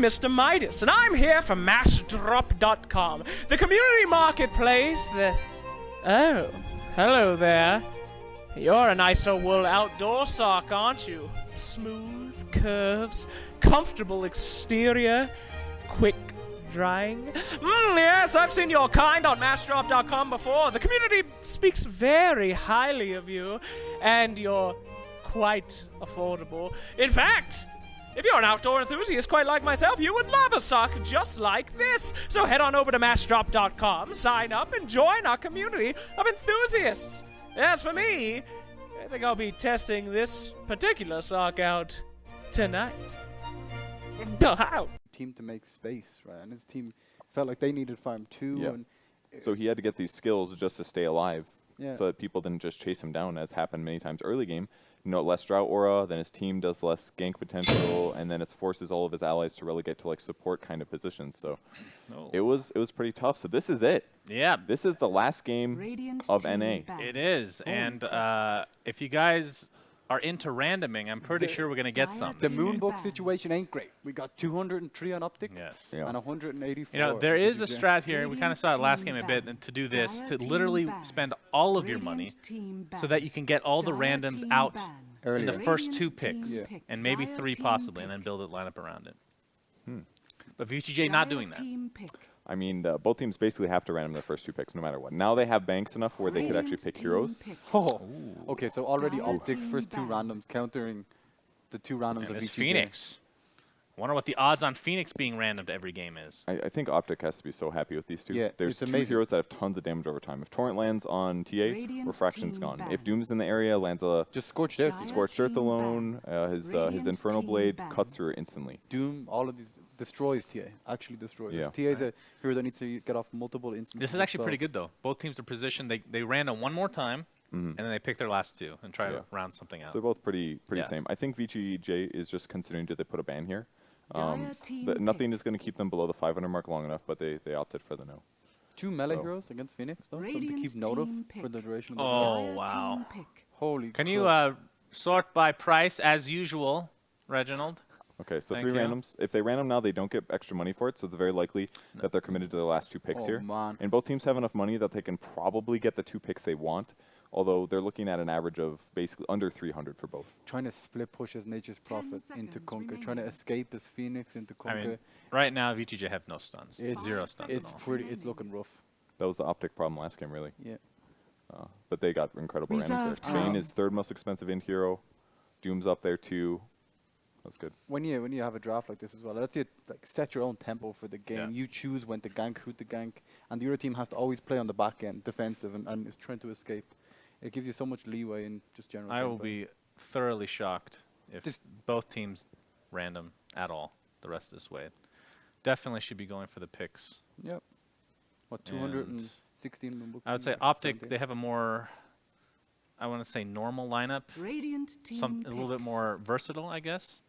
I'm Mr. Midas, and I'm here for MashDrop.com, the community marketplace that... Oh, hello there. You're a nice old wool outdoor sock, aren't you? Smooth curves, comfortable exterior, quick drying. Yes, I've seen your kind on MashDrop.com before. The community speaks very highly of you, and you're quite affordable. In fact, if you're an outdoor enthusiast quite like myself, you would love a sock just like this. So head on over to mashdrop.com, sign up, and join our community of enthusiasts. As for me, I think I'll be testing this particular sock out tonight. Out. Team to make space, right? And his team felt like they needed farm too. Yeah. And So he had to get these skills just to stay alive, Yeah. so that people didn't just chase him down, as happened many times early game. Less drought aura, then his team does less gank potential, and then it forces all of his allies to relegate to like support kind of positions. So it was pretty tough. So this is it. Yeah, This is the last game Radiant of team NA. back. it is. And if you guys are into randoming, I'm pretty sure we're going to get some. the Team Moonduck back. situation ain't great. We got 203 on OpTiC Yes. Yeah. and 184. You know, there is a VG.J. strat here. We kind of saw it last game Radiant a bit, team and to do this, back. to Dire literally team spend all of your money Radiant team so back. that you can get all the Dire randoms team out ban. in Earlier. the first Radiant two team picks, pick. and maybe Dire 3 team possibly, pick. and then build a lineup around it. But VG.J not Dire doing that. team pick. I mean, both teams basically have to random their first 2 picks no matter what. Now they have banks enough where they could actually Radiant pick team heroes. pick. Oh, okay. So already Dire OpTiC's team first 2 ban. randoms countering the 2 randoms And of it's VG.J. Phoenix. Wonder what the odds on Phoenix being randomed every game is. I think OpTiC has to be so happy with these 2. Yeah, There's it's 2 amazing. heroes that have tons of damage over time. If Torrent lands on TA, Radiant Refraction's team gone. ban. If Doom's in the area, lands a Just scorched earth. Dire Scorched Earth team alone, ban. his Radiant Infernal team Blade ban. cuts through it instantly. Doom, all of these destroys TA. Actually destroys Yeah. it. TA is a hero that needs to get off multiple instances. This is of actually pretty spells. good, though. Both teams are positioned. They random one more time, and then they pick their last 2 and try Yeah. to round something out. So they're both pretty Yeah. same. I think VG.J is just considering, did they put a ban here? Dire team Nothing pick. is going to keep them below the 500 mark long enough, but they opted for the no. 2 melee So- heroes against Phoenix, though. Something to Radiant keep note of team for pick. the duration of the Oh, game. Dire wow. team pick. Holy Can crap. you sort by price as usual, Reginald? Okay, so Thank 3 you. randoms. If they random now, they don't get extra money for it, so it's very likely that they're committed to the last 2 picks Oh, here. man. And both teams have enough money that they can probably get the 2 picks they want, although they're looking at an average of basically under 300 for both. Trying to split push as Nature's 10 Prophet into seconds Kunkka. Trying to remaining. escape as Phoenix into Kunkka. I mean, right now VG.J have no stuns. It's- 0 stuns it's at all. pretty. It's looking rough. That was the OpTiC problem last game, really. Yeah. But they got incredible randoms there. Reserve Bane time. is 3rd most expensive int hero. Doom's up there too. That's good. When you have a draft like this as well, let's say like set your own tempo for the game. Yeah. You choose when to gank, who to gank, and the other team has to always play on the back end, defensive, and is trying to escape. It gives you so much leeway in just general. I will gameplay. be thoroughly shocked if Just- both teams random at all the rest of this way. Definitely should be going for the picks. Yep. What, And 216 Moonduck I would say teams? OpTiC, 17? they have a more, I want to say normal lineup. Radiant team A little pick. bit more versatile, I guess.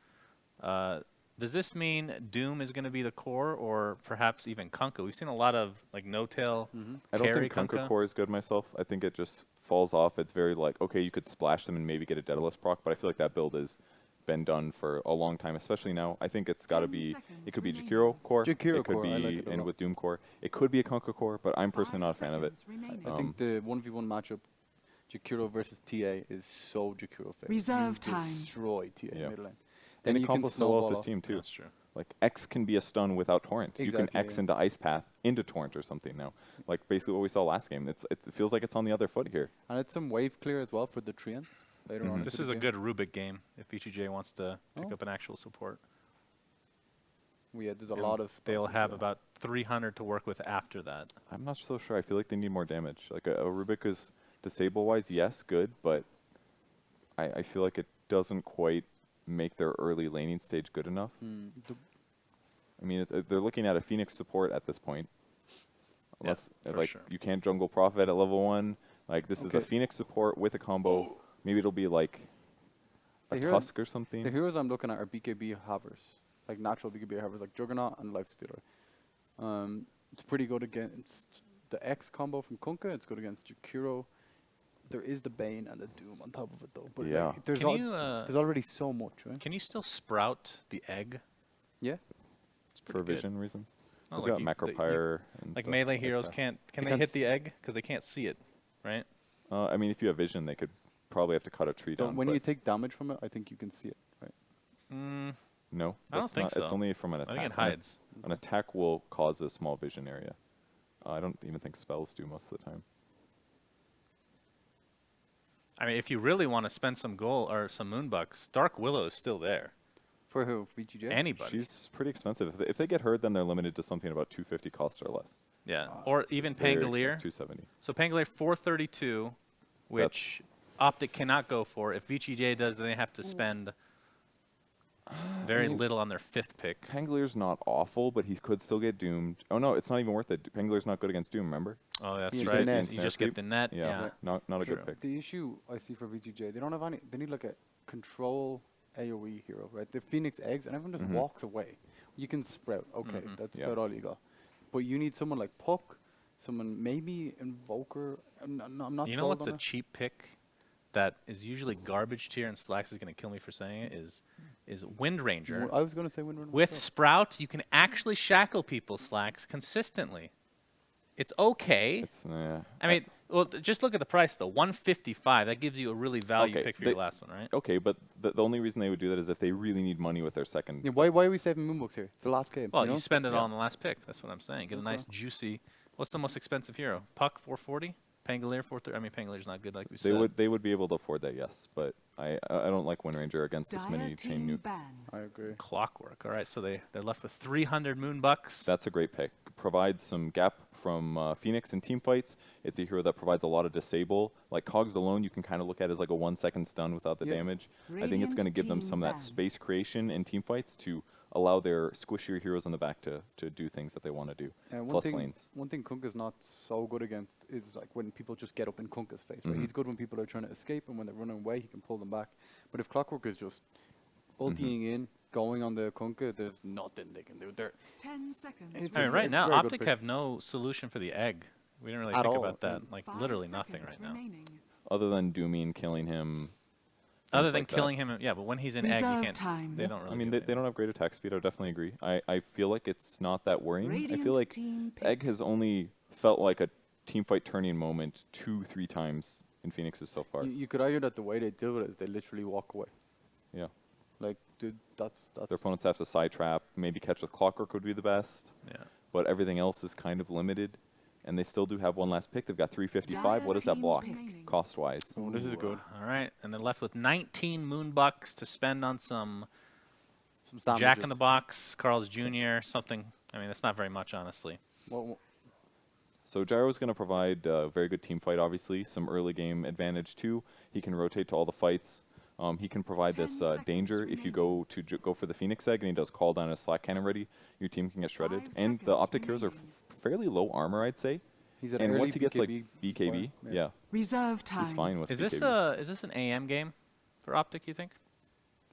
Does this mean Doom is going to be the core, or perhaps even Kunkka? We've seen a lot of like no-tail I don't carry think Kunkka Kunkka. core is good myself. I think it just falls off. It's very like, okay, you could splash them and maybe get a Daedalus proc, but I feel like that build has been done for a long time, especially now. I think it's got to 10 be, seconds it could be remaining. Jakiro core. Jakiro it could core, be, I like it a and lot. with Doom core. It could be a Kunkka core, but I'm personally not a fan of it. 5 seconds remaining. I think the 1v1 matchup, Jakiro versus TA, is so Jakiro favored. Reserve You time. destroy TA Yeah. mid lane. And you it can combos so well with snowball this off. team too. That's true. Like X can be a stun without Torrent. You Exactly, can X yeah. into Ice Path into Torrent or something now. Like basically what we saw last game. It feels like it's on the other foot here. And it's some wave clear as well for the Treants later on. This into is the a game. good Rubik game if VG.J wants to pick Oh. up an actual support. Yeah, there's a And lot of. They'll spells have as well. about 300 to work with after that. I'm not so sure. I feel like they need more damage. Like a Rubik is disable-wise, yes, good, but I feel like it doesn't quite make their early laning stage good enough. I mean, they're looking at a Phoenix support at this point. Unless, for like, sure. you can't jungle Prophet at level 1. Like, this is a Okay. Phoenix support with a combo. Maybe it'll be like a The hero- Tusk or something. The heroes I'm looking at are BKB havers, like natural BKB havers, like Juggernaut and Lifestealer. It's pretty good against the X combo from Kunkka. It's good against Jakiro. There is the Bane and the Doom on top of it, though. But Yeah. like, Can you, there's already so much, right? Can you still sprout the egg? Yeah. for pretty good. vision reasons. Oh, We've like got you- macro the- you- pyre and Like stuff, melee ice heroes craft. can They they can't hit s- the egg because they can't see it, right? I mean, if you have vision, they could probably have to cut a tree So down. when but you take damage from it, I think you can see it, right? Mm, no, I don't that's think not, so. It's only from an I attack. think it An a- hides. An attack will cause a small vision area. I don't even think spells do most of the time. I mean, if you really want to spend some gold or some moonbucks, Dark Willow is still there. For who? VG.J? Anybody. She's pretty expensive. If they get hurt, then they're limited to something about 250 cost or less. Yeah. Or even Very Pangolier. 270. So Pangolier 432, which OpTiC cannot go for. If VG.J does, then they have to spend very little on their 5th pick. Pangolier's not awful, but he could still get doomed. Oh no, it's not even worth it. Pangolier's not good against Doom, remember? Oh, that's Yeah, the right. net. You just get the net. Yeah. Not a True. good pick. The issue I see for VG.J, they don't have any. They need like a control AOE hero, right? The Phoenix eggs, and everyone just Mhm. walks away. You can sprout, okay, Mhm. that's Yeah. about all you got. But you need someone like Puck, someone maybe Invoker. I'm not You know sold what's on a it. cheap pick that is usually garbage tier, and Slacks is going to kill me for saying it, is Wind Ranger. I was gonna say Wind Runner With myself. Sprout, you can actually shackle people, Slacks, consistently. It's okay. It's I mean, well, just look at the price, though. 155. That gives you a really value Okay, pick for they- your last one, right? okay, but the only reason they would do that is if they really need money with their second. Yeah, why are we saving Moonbooks here? It's the last game. Well, you know? you spend it Yeah. all on the last pick. That's what I'm saying. Get a Okay. nice, juicy... What's the most expensive hero? Puck, 440? Pangolier, 430? I mean, Pangolier's not good, like we said. They would be able to afford that, yes, but I don't like Wind Ranger against this many Dire chain team nukes. ban. I agree. Clockwork. All right, so they're left with 300 Moonbucks. That's a great pick. Provides some gap from Phoenix in team fights. It's a hero that provides a lot of disable. Like Cogs alone, you can kind of look at as like a 1-second stun without the Yeah. damage. I think it's going to Radiant give them team some of that ban. space creation in team fights to allow their squishier heroes in the back to do things that they want to do. Plus lanes. One thing Kunka's not so good against is like when people just get up in Kunka's face. Right? Mhm. He's good when people are trying to escape, and when they're running away, he can pull them back. But if Clockwork is just ulting in, going on the Kunka, there's nothing they can do. They're 10 seconds. It's I mean, a right now, very good OpTic pick. have no solution for the egg. We didn't really At think all, about that. yeah. Like, 5 literally nothing seconds right now. remaining. Other than dooming, killing him. Other things than like that. killing him, yeah, but when he's in egg, you Reserve can't. time. They don't really. I mean, do they don't have great attack speed. I definitely agree. I feel like it's not that worrying. I Radiant feel like team pick. Egg has only felt like a team fight turning moment 2-3 times in Phoenix's so far. you could argue that the way they do it is they literally walk away. Yeah. Like, dude, that's Their opponents have to side trap. Maybe catch with Clockwork would be the best. Yeah. But everything else is kind of limited. And they still do have one last pick. They've got 355. What does that Teams block remaining. cost-wise? Oh, this is good. All right, and they're left with 19 Moonbucks to spend on some Some sandwiches. Jack in the Box, Carl's Jr., something. I mean, that's not very much, honestly. Well, So Gyro's going to provide a very good team fight, obviously. Some early game advantage, too. He can rotate to all the fights. He can provide 10 this seconds danger if you remaining. go for the Phoenix egg and he does call down his flat cannon ready. Your team can get shredded. 5 And the seconds OpTic heroes are remaining. fairly low armor, I'd say. he's an And early once he gets like BKB BKB, player. yeah, Reserve time. he's fine with Is BKB. this an AM game for OpTic, you think?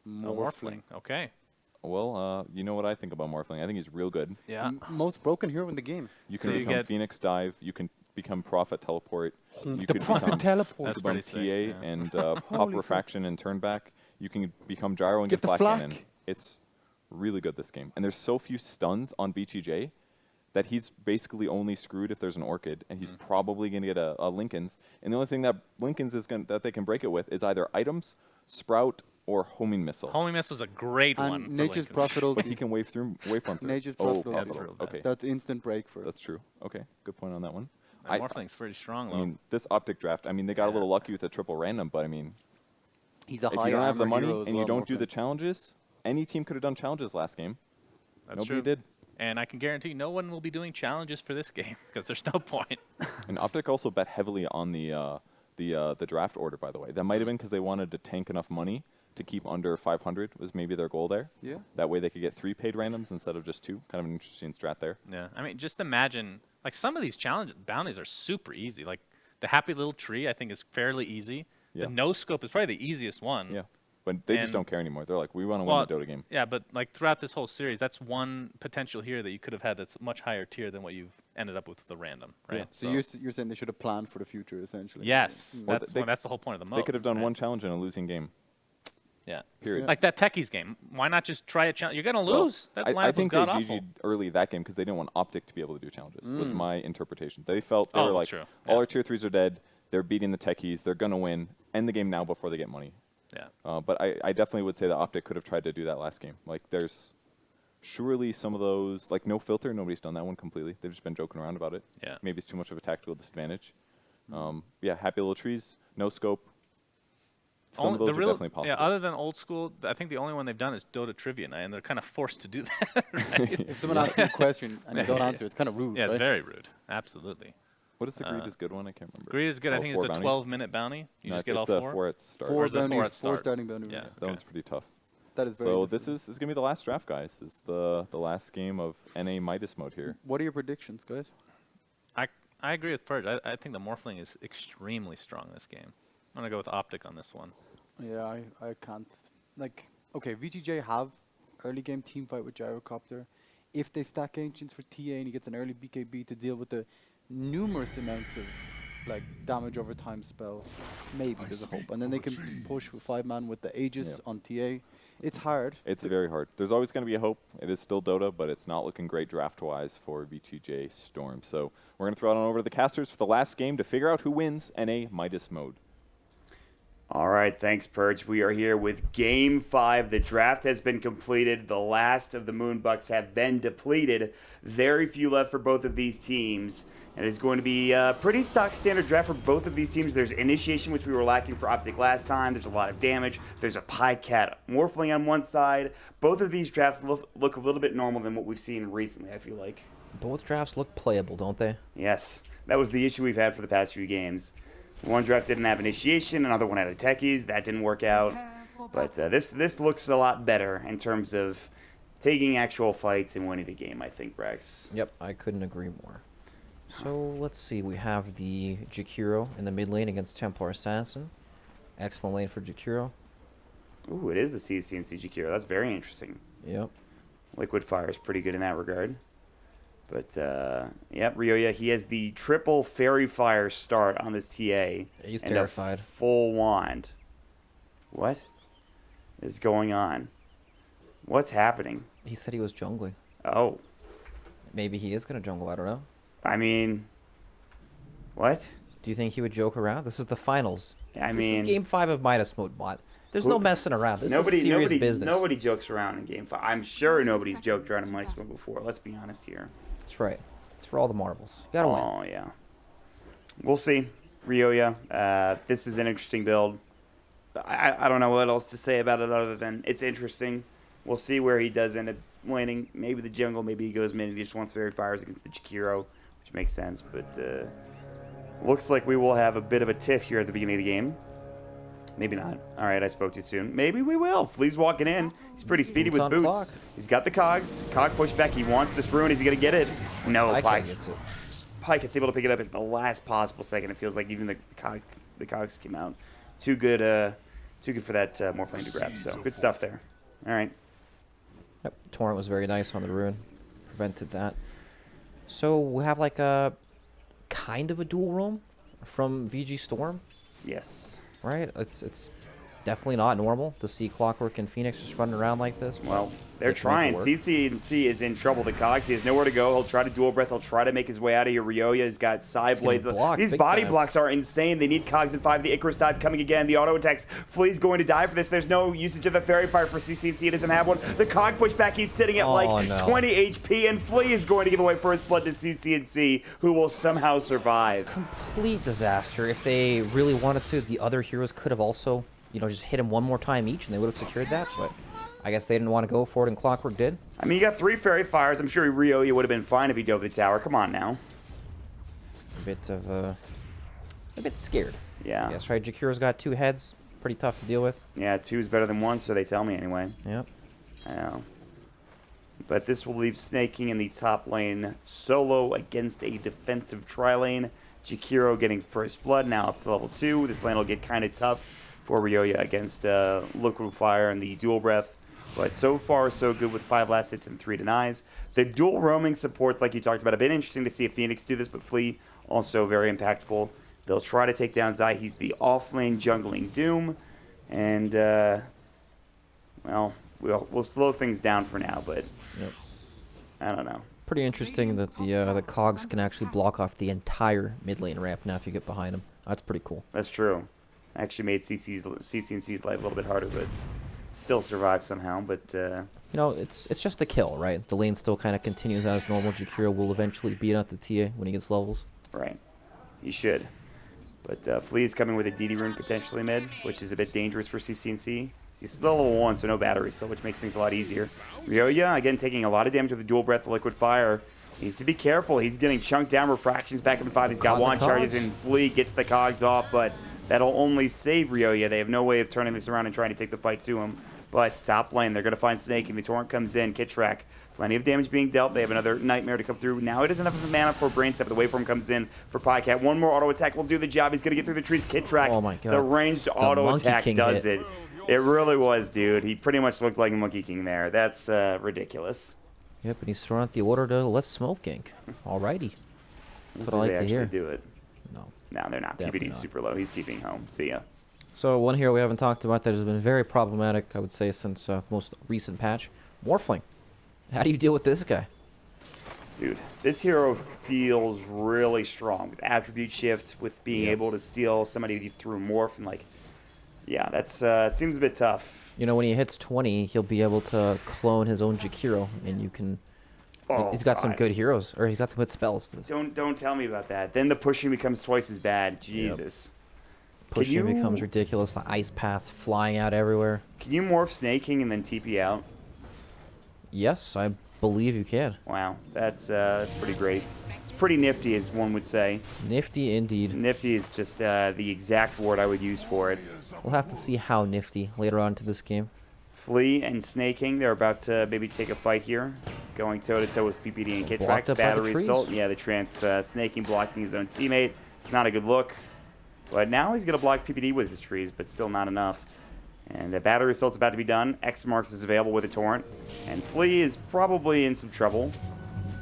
Morphling. Okay. Well, you know what I think about Morphling. I think he's real good. Yeah. Most broken hero in the game. You So can you become get- Phoenix Dive. You can become Prophet Teleport. You the could Prophet become, teleport. That's become pretty TA sick, yeah. and pop Holy Refraction and turn back. You can become Gyro and Get get, the flat flak. cannon. It's really good, this game. And there's so few stuns on VG.J that he's basically only screwed if there's an Orchid, and he's probably going to get a Lincoln's. And the only thing that Lincoln's is that they can break it with is either items, Sprout, or Homing Missile. Homing Missile's a great And one. for Nature's Lincoln. Prophet But he ulti. can waveform through. Nature's oh, Prophet That's ulti. real bad. okay. That's instant break for it. That's true. Okay, good point on that one. And Morphling's pretty strong, though. I mean, this OpTic draft, I mean, they got a Yeah. little lucky with the triple random, but I mean, He's a if high you don't have the armor money hero as and you well, don't do Morphling. the challenges, any team could have done challenges last game. That's Nobody true. did. And I can guarantee no one will be doing challenges for this game because there's no point. And OpTic also bet heavily on the draft order, by the way. That might have been because they wanted to tank enough money to keep under 500 was maybe their goal there. Yeah. That way they could get 3 paid randoms instead of just 2. Kind of an interesting strat there. Yeah, I mean, just imagine, like, some of these challenge bounties are super easy. Like, the Happy Little Tree, I think, is fairly easy. Yeah. The No Scope is probably the easiest one. Yeah. But they just And- don't care anymore. They're like, we want to Well, win the Dota game. Yeah, but, like, throughout this whole series, that's one potential here that you could have had that's much higher tier than what you've ended up with the random, right? Yeah. So you're saying they should have planned for the future, essentially. Yes, Mm. Well, that's, they- that's the whole point of the mode. They could have done right? one challenge in a losing game. Yeah. Period. Like that Techies game. Why not just try a challenge? You're going to lose. That lineup I think was they god-awful. GG'd early that game because they didn't want OpTiC to be able to do challenges, was my interpretation. They felt they were like, true. all Yeah. our tier 3s are dead. They're beating the Techies. They're going to win. End the game now before they get money. Yeah. But I definitely would say that OpTiC could have tried to do that last game. Like, there's surely some of those, like, no filter. Nobody's done that one completely. They've just been joking around about it. Yeah. Maybe it's too much of a tactical disadvantage. Yeah, happy little trees, no scope. Some of those are definitely possible. Yeah, other than old school, I think the only one they've done is Dota Trivia Night, and they're kind of forced to do that. Right? If someone asks you a question and you don't answer, it's kind of rude. Yeah, it's right? very rude. Absolutely. What is the greed is good one? I can't remember. Greed is good. I think it's the 12-minute bounty. You just get all the 4. 4 at start. Four Or the boundary, four at four start. starting boundary. Yeah. That one's pretty tough. That is very So difficult. this is going to be the last draft, guys. This is the last game of NA Midas mode here. What are your predictions, guys? I agree with Purge. I think the Morphling is extremely strong this game. I'm going to go with OpTiC on this one. Yeah, I can't. Like, okay, VG.J have early game team fight with Gyrocopter. If they stack Ancients for TA and he gets an early BKB to deal with the numerous amounts of like damage over time spell, maybe there's a hope. And then they can push with 5-man with the Aegis on TA. It's hard. It's very hard. There's always going to be a hope. It is still Dota, but it's not looking great draft-wise for VG.J Storm. So we're going to throw it on over to the casters for the last game to figure out who wins NA Midas mode. All right, thanks, Purge. We are here with Game 5. The draft has been completed. The last of the Moonbucks have been depleted. Very few left for both of these teams. And it's going to be a pretty stock standard draft for both of these teams. There's initiation, which we were lacking for OpTiC last time. There's a lot of damage. There's a Pycat Morphling on one side. Both of these drafts look a little bit normal than what we've seen recently, I feel like. Both drafts look playable, don't they? Yes, that was the issue we've had for the past few games. One draft didn't have initiation, another one had a techies. That didn't work out. But this looks a lot better in terms of taking actual fights and winning the game, I think, Rex. Yep, I couldn't agree more. So let's see, we have the Jakiro in the mid lane against Templar Assassin. Excellent lane for Jakiro. Ooh, it is the CNC Jakiro. That's very interesting. Yep. Liquid Fire is pretty good in that regard. But, yep, Ryoya, he has the triple Fairy Fire start on this TA. He's and terrified. A full wand. What is going on? What's happening? He said he was jungling. Oh, Maybe he is going to jungle, I don't know. I mean, what? Do you think he would joke around? This is the finals. I This mean, is game 5 of Midas Mode bot. There's no messing around. This is serious business. Nobody jokes around in Game 5. I'm sure nobody's joked around in Midas Mode before. Let's be honest here. That's right. It's for all the marbles. You gotta win. Oh, yeah. We'll see. Ryoya, this is an interesting build. I don't know what else to say about it other than it's interesting. We'll see where he does end up landing. Maybe the jungle, maybe he goes mid and he just wants Fairy Fires against the Jakiro, which makes sense. But looks like we will have a bit of a tiff here at the beginning of the game. Maybe not. All right, I spoke too soon. Maybe we will. Flea's walking in. He's pretty speedy with on boots. clock. He's got the cogs. Cog pushback. He wants this rune. Is he going to get it? No. I gets it. Pyket's able to pick it up at the last possible second. It feels like even the cogs came out. Too good for that Morphling to grab. So good stuff there. All right. Yep. Torrent was very nice on the rune. Prevented that. So we have like a kind of a dual roam from VG Storm, Yes. right? It's definitely not normal to see Clockwork and Phoenix just running around like this. Well, they're Let's make it trying. work. CC is in trouble. The cogs. He has nowhere to go. He'll try to dual breath. He'll try to make his way out of here. Ryoya has got side He's getting blades. blocked These big body time. blocks are insane. They need cogs in 5. The Icarus dive coming again. The auto attacks. Flea's going to die for this. There's no usage of the Fairy Fire for CC. He doesn't have one. The cog pushback. He's sitting at Oh, like no. 20 HP, and Flea is going to give away first blood to CC, who will somehow survive. Complete disaster. If they really wanted to, the other heroes could have also, just hit him one more time each, and they would have secured that. But I guess they didn't want to go for it, and Clockwork did. I mean, you got 3 Fairy Fires. I'm sure Ryoya would have been fine if he dove the tower. Come on now. A bit scared. Yeah. Yes, right. Jakiro's got 2 heads. Pretty tough to deal with. Yeah, 2 is better than 1, so they tell me anyway. Yep. I know. But this will leave Snaking in the top lane solo against a defensive tri-lane. Jakiro getting first blood, now up to level 2. This lane will get kind of tough for Ryoya against Liquid Fire and the dual breath. But so far, so good with 5 last hits and 3 denies. The dual roaming supports, like you talked about, have been interesting to see if Phoenix do this, but Flea also very impactful. They'll try to take down Zai. He's the off-lane jungling Doom. And well, we'll slow things down for now, but Yep. I don't know. Pretty interesting that the cogs can actually block off the entire mid lane ramp now if you get behind them. That's pretty cool. That's true. Actually made CCNC's life a little bit harder, but still survived somehow. But You know, it's just a kill, right? The lane still kind of continues as normal. Jakiro will eventually beat out the TA when he gets levels. right, he should. But Flea is coming with a DD rune potentially mid, which is a bit dangerous for CCNC. He's still level 1, so no battery, so which makes things a lot easier. Ryoya, again, taking a lot of damage with the dual breath of liquid fire. Needs to be careful. He's getting chunked down. Refractions back up in 5. He's got Caught the wand charges, cogs. and Flea gets the cogs off, but that'll only save Ryoya. They have no way of turning this around and trying to take the fight to him. But top lane, they're going to find Snake, and the Torrent comes in. Kitrak, plenty of damage being dealt. They have another Nightmare to come through. Now it doesn't have enough mana for Brain Step, but the Waveform comes in for Pycat. One more auto attack will do the job. He's going to get through the trees. Kitrak, Oh my God. the ranged auto Monkey attack King does hit. it. It really was, dude. He pretty much looked like a Monkey King there. That's ridiculous. Yep, and he's throwing out the order to let's smoke gank. Alrighty. Let's That's see what I if they like to actually hear. do it. No. No, they're not. Definitely PBD's not. super low. He's TPing home. See ya. So one hero we haven't talked about that has been very problematic, I would say, since most recent patch. Morphling. How do you deal with this guy? Dude, this hero feels really strong with attribute shift, with being Yeah. able to steal somebody through morph, and like, yeah, that's it seems a bit tough. You know, when he hits 20, he'll be able to clone his own Jakiro, and you can... Oh, he's got some God. good heroes, or he's got some good spells. Don't tell me about that. Then the pushing becomes twice as bad. Jesus. Pushing you- becomes ridiculous. The ice paths flying out everywhere. Can you morph Snake King and then TP out? Yes, I believe you can. Wow, that's pretty great. It's pretty nifty, as one would say. Nifty indeed. Nifty is just the exact word I would use for it. We'll have to see how nifty later on to this game. Flea and Snake King, they're about to maybe take a fight here. Going toe-to-toe with PPD and Kitrak. Blocked up by the Battery trees. assault. Yeah, the trance Snake King blocking his own teammate. It's not a good look. But now he's going to block PPD with his trees, but still not enough. And the battery assault's about to be done. X marks is available with a Torrent. And Flea is probably in some trouble.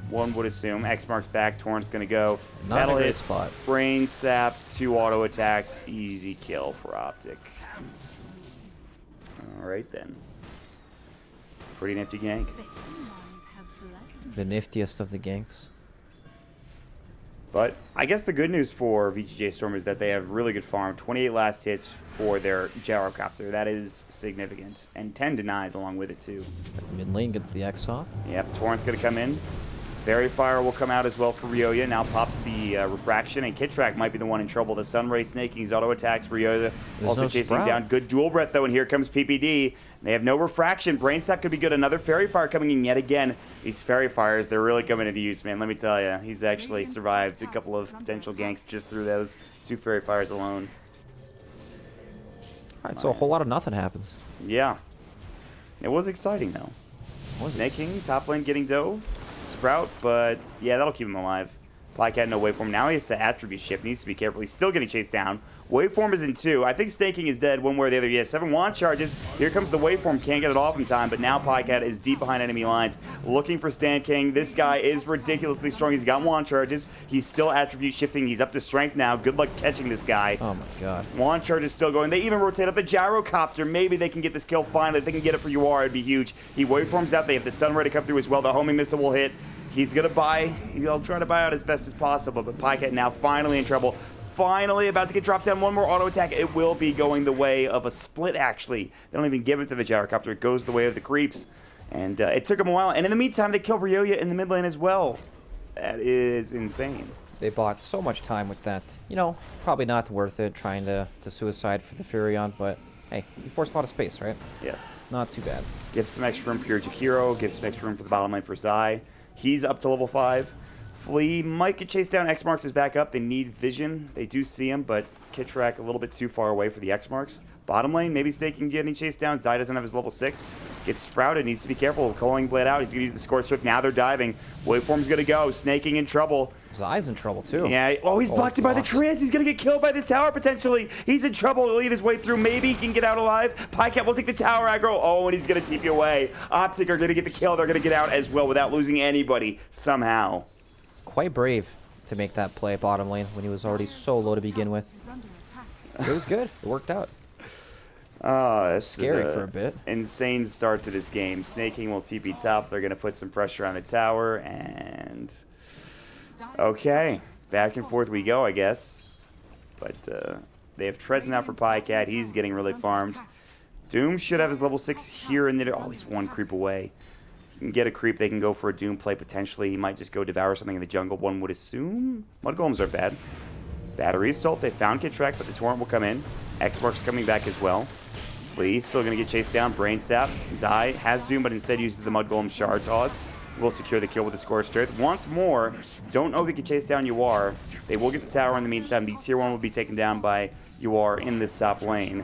One would assume. X marks back. Torrent's going to go. Not in a That'll great hit. spot. Brain Sap, 2 auto attacks. Easy kill for OpTiC. Alright then. Pretty nifty gank. The niftiest of the ganks. But I guess the good news for VG.J Storm is that they have really good farm. 28 last hits for their gyrocopter. That is significant. And 10 denies along with it too. Mid lane gets the X off. Yep, Torrent's going to come in. Fairy Fire will come out as well for Ryoya. Now pops the Refraction, and Kitrak might be the one in trouble. The Sunray Snaking's auto attacks. Ryoya also no chasing Sprout. down. Good dual breath, though, and here comes PPD. They have no Refraction. Brain Sap could be good. Another Fairy Fire coming in yet again. These Fairy Fires, they're really coming into use, man. Let me tell you. He's actually survived a couple of potential ganks just through those 2 Fairy Fires alone. Alright, so a whole lot of nothing happens. Yeah. It was exciting, though. Was it? Snake King, top lane getting dove. Sprout, but yeah, that'll keep him alive. Pycat, no Waveform. Now he has to attribute shift. Needs to be careful. He's still getting chased down. Waveform is in 2. I think Snake King is dead one way or the other. He has 7 wand charges. Here comes the Waveform. Can't get it off in time, but now Pycat is deep behind enemy lines. Looking for Stan King. This guy is ridiculously strong. He's got wand charges. He's still attribute shifting. He's up to strength now. Good luck catching this guy. Oh my god. Wand charge is still going. They even rotate up the gyrocopter. Maybe they can get this kill finally. If they can get it for UR, it'd be huge. He waveforms out. They have the Sunray to come through as well. The homing missile will hit. He's going to buy. He'll try to buy out as best as possible. But Pycat now finally in trouble. Finally about to get dropped down. One more auto attack. It will be going the way of a split, actually. They don't even give it to the gyrocopter. It goes the way of the creeps. And it took them a while. And in the meantime, they kill Ryoya in the mid lane as well. That is insane. They bought so much time with that. You know, probably not worth it trying to suicide for the Furion, but hey, you forced a lot of space, right? Yes. Not too bad. Give some extra room for your Jakiro. Give some extra room for the bottom lane for Zai. He's up to level 5. Flea might get chased down. X marks is back up. They need vision. They do see him, but Kitrak a little bit too far away for the X marks. Bottom lane, maybe Staking getting chased down. Zai doesn't have his level 6. Gets sprouted. Needs to be careful. Culling Blade out. He's going to use the Scorch Swift. Now they're diving. Waveform's going to go. Snaking in trouble. Zai's in trouble too. Yeah. Oh, he's blocked by the blocks. trance. He's going to get killed by this tower potentially. He's in trouble. He'll lead his way through. Maybe he can get out alive. Pycat will take the tower aggro. Oh, and he's going to TP away. OpTiC are going to get the kill. They're going to get out as well without losing anybody somehow. Quite brave to make that play bottom lane when he was already so low to begin with. It was good. It worked out. Oh, this Scary is for a bit. insane start to this game. Snake King will TP top. They're going to put some pressure on the tower, and okay, back and forth we go, I guess. But they have treads now for Pycat. He's getting really farmed. Doom should have his level 6 here and there. Oh, he's one creep away. You can get a creep. They can go for a Doom play potentially. He might just go devour something in the jungle, one would assume. Mud Golems are bad. Battery Assault. They found Kid Track, but the Torrent will come in. X-Mark's coming back as well. Flea still going to get chased down. Brain Sap. Zai has Doom, but instead uses the Mud Golem Shard Toss. Will secure the kill with the Scorched Earth. Once more, don't know if he can chase down UR. They will get the tower in the meantime. The tier 1 will be taken down by UR in this top lane.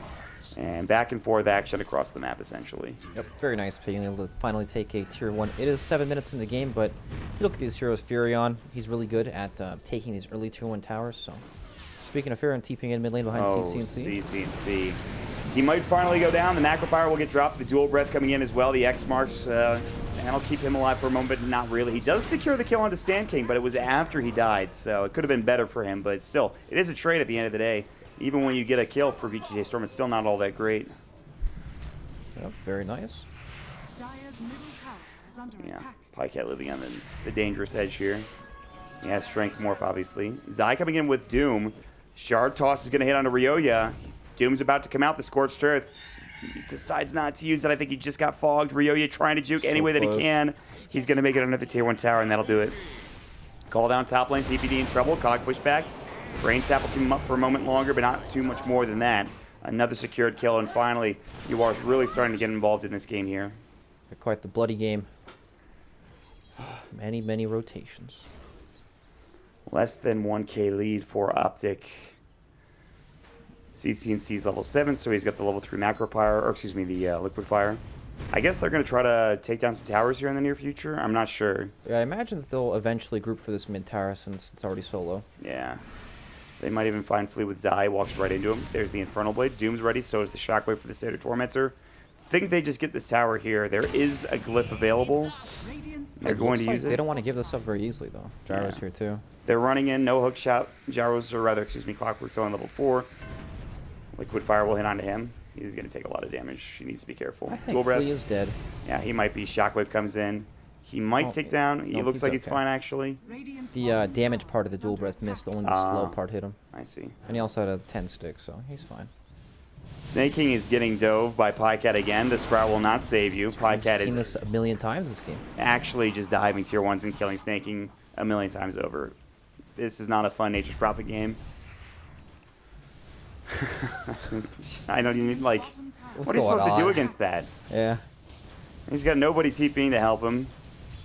And back and forth action across the map, essentially. Yep, very nice being able to finally take a tier 1. It is 7 minutes in the game, but you look at these heroes. Furion, he's really good at taking these early tier 1 towers. So, speaking of Furion, TPing in mid lane behind CC&C. CC&C. He might finally go down. The Macro Power will get dropped. The Dual Breath coming in as well. The X Marks, that'll keep him alive for a moment, but not really. He does secure the kill onto Stand King, but it was after he died, so it could have been better for him. But still, it is a trade at the end of the day. Even when you get a kill for VG.J Storm, it's still not all that great. Yep, very nice. Dire's middle tower is under Yeah, attack. Pycat living on the dangerous edge here. He has Strength Morph, obviously. Zai coming in with Doom. Shard Toss is going to hit onto Ryoya. Doom's about to come out, the Scorched Earth. He decides not to use it. I think he just got fogged. Ryoya trying to juke any way that he can. He's going to make it under the tier 1 tower, and that'll do it. Call down top lane, PPD in trouble. Cog pushback. Brain Sap will keep him up for a moment longer, but not too much more than that. Another secured kill, and finally, UR's really starting to get involved in this game here. Quite the bloody game. Many, many rotations. Less than 1k lead for OpTiC. CC&C's level 7, so he's got the level 3 Macro Fire, or excuse me, the Liquid Fire. I guess they're going to try to take down some towers here in the near future. I'm not sure. Yeah, I imagine that they'll eventually group for this mid tower since it's already solo. Yeah. They might even find Flea with Zai, walks right into him. There's the Infernal Blade. Doom's ready, so is the Shockwave for the Satyr Tormentor. Think they just get this tower here. There is a glyph available. They're going to use it. They don't want to give this up very easily, though. Gyro's Yeah. here, too. They're running in, no hook shot. Gyros, or rather, excuse me, Clockwork's on level 4. Liquid Fire will hit onto him. He's going to take a lot of damage. He needs to be careful. I think Flea is dead. Yeah, he might be. Shockwave comes in. He might take down. He no, looks like he's okay. fine, actually. The damage part of the dual breath missed. Only the slow part hit him. I see. And he also had a 10 stick, so he's fine. Snake King is getting dove by Pycat again. The Sprout will not save you. Pycat I've seen is this a million times this game. actually just diving tier 1s and killing Snake King a million times over. This is not a fun Nature's Prophet game. I don't even, like, what are you supposed to do against that? Yeah. He's got nobody TPing to help him.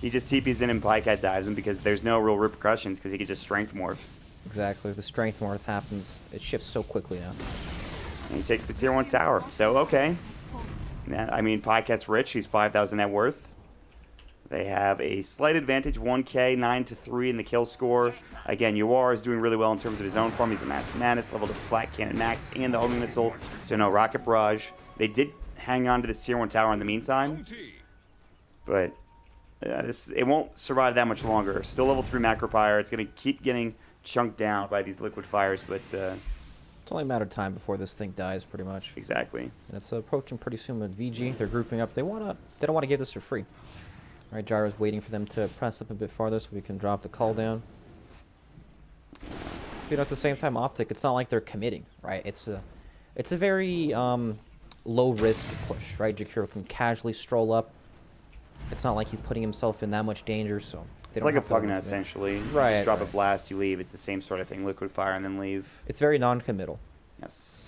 He just TPs in and Pycat dives him because there's no real repercussions because he can just Strength Morph. Exactly. The strength morph happens. It shifts so quickly now. And he takes the tier 1 tower. So, okay. Yeah, I mean, Pycat's rich. He's 5,000 net worth. They have a slight advantage, 1k, 9-3 in the kill score. Again, UR is doing really well in terms of his own form. He's a Master Madness, leveled up Flat Cannon Max, and the Homing Missile. So no Rocket Barrage. They did hang on to this tier 1 tower in the meantime. But it won't survive that much longer. Still level 3 Macro Fire. It's going to keep getting chunked down by these Liquid Fires, but... It's only a matter of time before this thing dies, pretty much. Exactly. And it's approaching pretty soon with VG. They're grouping up. They don't want to give this for free. All right, Gyro's waiting for them to press up a bit farther so we can drop the call down. You know, at the same time, OpTiC, it's not like they're committing, right? It's a very low risk push, right? Jakiro can casually stroll up. It's not like he's putting himself in that much danger, so It's like a Pugna, essentially. Right. You just drop right. a blast, you leave. It's the same sort of thing. Liquid Fire and then leave. It's very non-committal. Yes.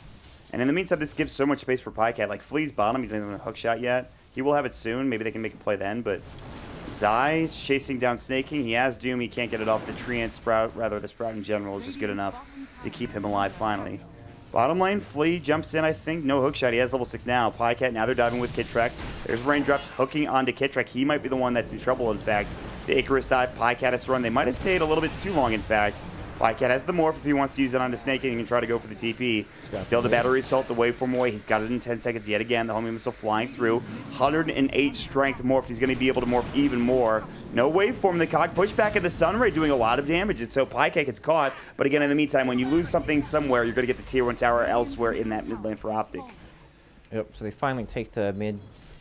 And in the meantime, this gives so much space for Pycat. Like, Flea's bottom, he doesn't have a hook shot yet. He will have it soon. Maybe they can make a play then, but... Zai's chasing down Snake King. He has Doom. He can't get it off. The tree and Sprout, rather the Sprout in general, is just good enough to keep him alive finally. Bottom lane, Flea jumps in, I think. No hookshot. He has level 6 now. Pycat, now they're diving with Kid Trek. There's Raindrops hooking onto Kid Trek. He might be the one that's in trouble, in fact. The Icarus dive, Pycat has to run. They might have stayed a little bit too long, in fact. Pycat has the morph if he wants to use it on the Snake King. He can try to go for the TP. Still the battery assault, the waveform away. He's got it in 10 seconds yet again. The homing missile flying through. 108 strength morph. He's going to be able to morph even more. No waveform. The cog pushback of the Sunray doing a lot of damage. And so Pycat gets caught. But again, in the meantime, when you lose something somewhere, you're going to get the tier 1 tower elsewhere in that mid lane for OpTiC. Yep. So they finally take the mid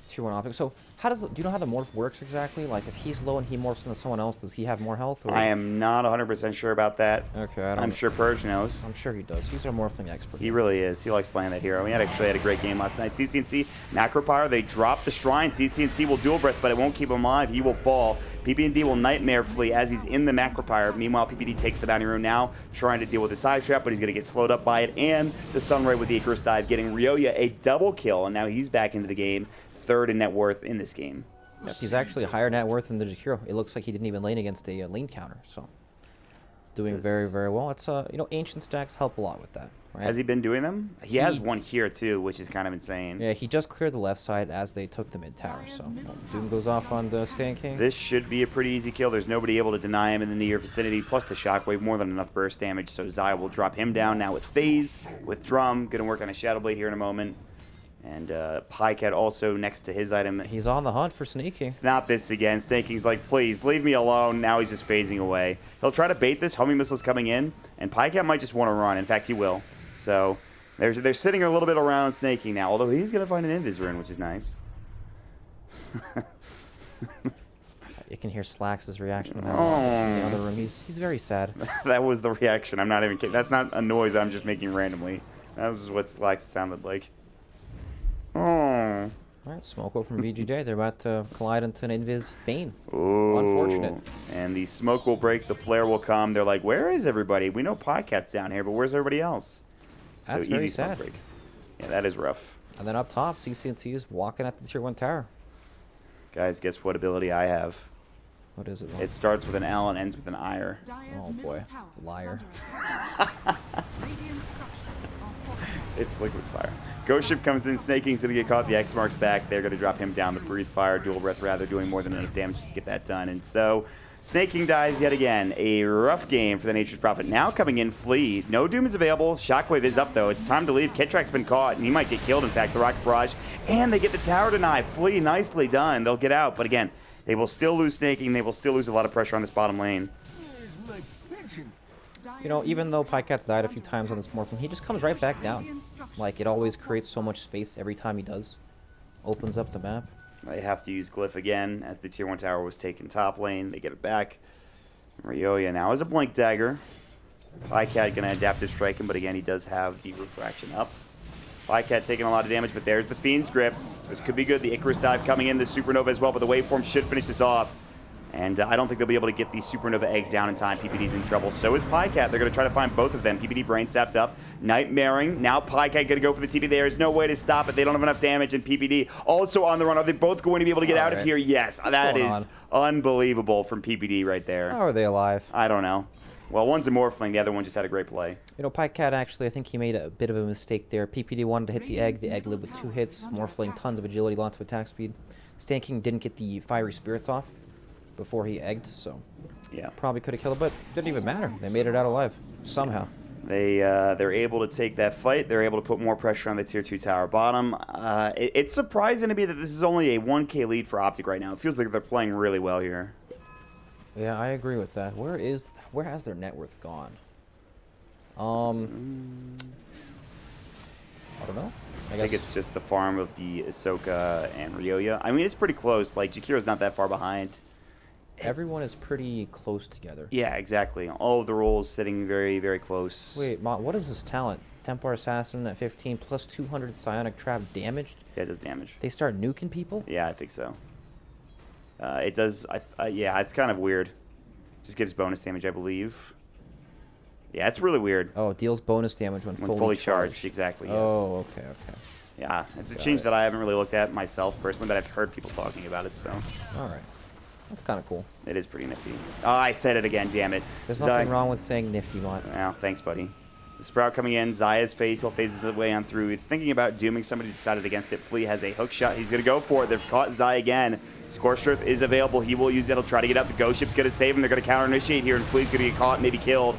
tier 1 OpTiC. So do you know how the morph works exactly? Like if he's low and he morphs into someone else, does he have more health? Or? I am not 100% sure about that. Okay, I'm sure Purge knows. I'm sure he does. He's our morphling expert. He really is. He likes playing that hero. We actually had a great game last night. CCNC, Macropyre, they drop the Shrine. CCNC will dual breath, but it won't keep him alive. He will fall. PPD will Nightmare Flee as he's in the Macropyre. Meanwhile, PPD takes the Bounty Rune now, trying to deal with the side trap, but he's going to get slowed up by it. And the Sunray with the Icarus dive, getting Ryoya a double kill, and now he's back into the game. 3rd in net worth in this game. Yep, he's actually a higher net worth than the Jakiro. It looks like he didn't even lane against a lane counter, so doing very, very well. It's you know, ancient stacks help a lot with that. Right? Has he been doing them? He has one here too, which is kind of insane. Yeah, he just cleared the left side as they took the mid tower. So Doom goes off on the Stan King. This should be a pretty easy kill. There's nobody able to deny him in the near vicinity. Plus the Shockwave, more than enough burst damage. So Zaya will drop him down now with Phase, with Drum. Going to work on a Shadow Blade here in a moment. And Pycat also next to his item. He's on the hunt for Snaking. Not this again. Snaking's like, please, leave me alone. Now he's just phasing away. He'll try to bait this. Homing missile's coming in. And Pycat might just want to run. In fact, he will. So they're sitting a little bit around Snaking now. Although he's going to find an Invis rune, which is nice. You can hear Slax's reaction in the Oh. other room. He's very sad. That was the reaction. I'm not even kidding. That's not a noise I'm just making randomly. That was what Slax sounded like. Oh. All right, smoke up from VG.J. They're about to collide into an Invis Bane. Ooh. Unfortunate. And the smoke will break, the flare will come. They're like, where is everybody? We know Podcat's down here, but where's everybody else? That's so very easy smoke sad. break. Yeah, that is rough. And then up top, CCNC is walking at the tier 1 tower. Guys, guess what ability I have? What is it? It starts with an L and ends with an ire. Dire's Oh, middle boy. tower is Liar. under attack. Radiant structures are fortified. It's liquid fire. Ghost Ship comes in, Snaking's going to get caught. The X marks back. They're going to drop him down. The Breathe Fire, Dual Breath rather, doing more than enough damage to get that done. And so, Snaking dies yet again. A rough game for the Nature's Prophet. Now coming in, Flea. No Doom is available. Shockwave is up, though. It's time to leave. Ketrak's been caught, and he might get killed, in fact. The Rocket Barrage. And they get the tower denied. Flea, nicely done. They'll get out. But again, they will still lose Snaking. They will still lose a lot of pressure on this bottom lane. You know, even though Pycat's died a few times on this morphing, he just comes right back down. Like, it always creates so much space every time he does. Opens up the map. They have to use Glyph again as the tier 1 tower was taken top lane. They get it back. Ryoya now has a Blink Dagger. Pycat going to adapt his striking, but again, he does have the Refraction up. Pycat taking a lot of damage, but there's the Fiend's Grip. This could be good. The Icarus dive coming in, the Supernova as well, but the Waveform should finish this off. And I don't think they'll be able to get the Supernova Egg down in time. PPD's in trouble. So is Pycat. They're going to try to find both of them. PPD brain sapped up. Nightmaring. Now Pycat going to go for the TP. There is no way to stop it. They don't have enough damage. And PPD also on the run. Are they both going to be able to get out of here? Yes. That is unbelievable from PPD right there. How are they alive? I don't know. Well, one's a Morphling. The other one just had a great play. You know, Pycat actually, I think he made a bit of a mistake there. PPD wanted to hit the egg. The egg lived with 2 hits. Morphling, tons of agility, lots of attack speed. Stan King didn't get the Fiery Spirits off before he egged, so yeah, probably could have killed it, but didn't even matter. They made it out alive somehow. They're able to take that fight. They're able to put more pressure on the tier 2 tower bottom. It's surprising to me that this is only a 1K lead for OpTiC right now. It feels like they're playing really well here. Yeah, I agree with that. Where has their net worth gone? I don't know. I think it's just the farm of the Ahsoka and Ryoya. I mean, it's pretty close. Like, Jakiro's not that far behind. Everyone is pretty close together. Yeah, exactly. All of the roles sitting very, very close. Wait, what is this talent? Templar Assassin at 15 plus 200 Psionic Trap damaged? Yeah, it does damage. They start nuking people? Yeah, I think so. It does. Yeah, it's kind of weird. Just gives bonus damage, I believe. Yeah, it's really weird. Oh, deals bonus damage when fully charged. Exactly, yes. Oh, okay, okay. Yeah, it's a change that I haven't really looked at myself personally, but I've heard people talking about it, so. All right. That's kind of cool. It is pretty nifty. Oh, I said it again, damn it. There's nothing wrong with saying nifty, Mont. Well, thanks, buddy. The Sprout coming in, Zaya's face, he'll phase his way on through. Thinking about dooming somebody, decided against it. Flea has a hook shot. He's going to go for it. They've caught Zaya again. Scorched Earth is available. He will use it. He'll try to get out. The Ghost Ship's going to save him. They're going to counter-initiate here, and Flea's going to get caught, maybe killed.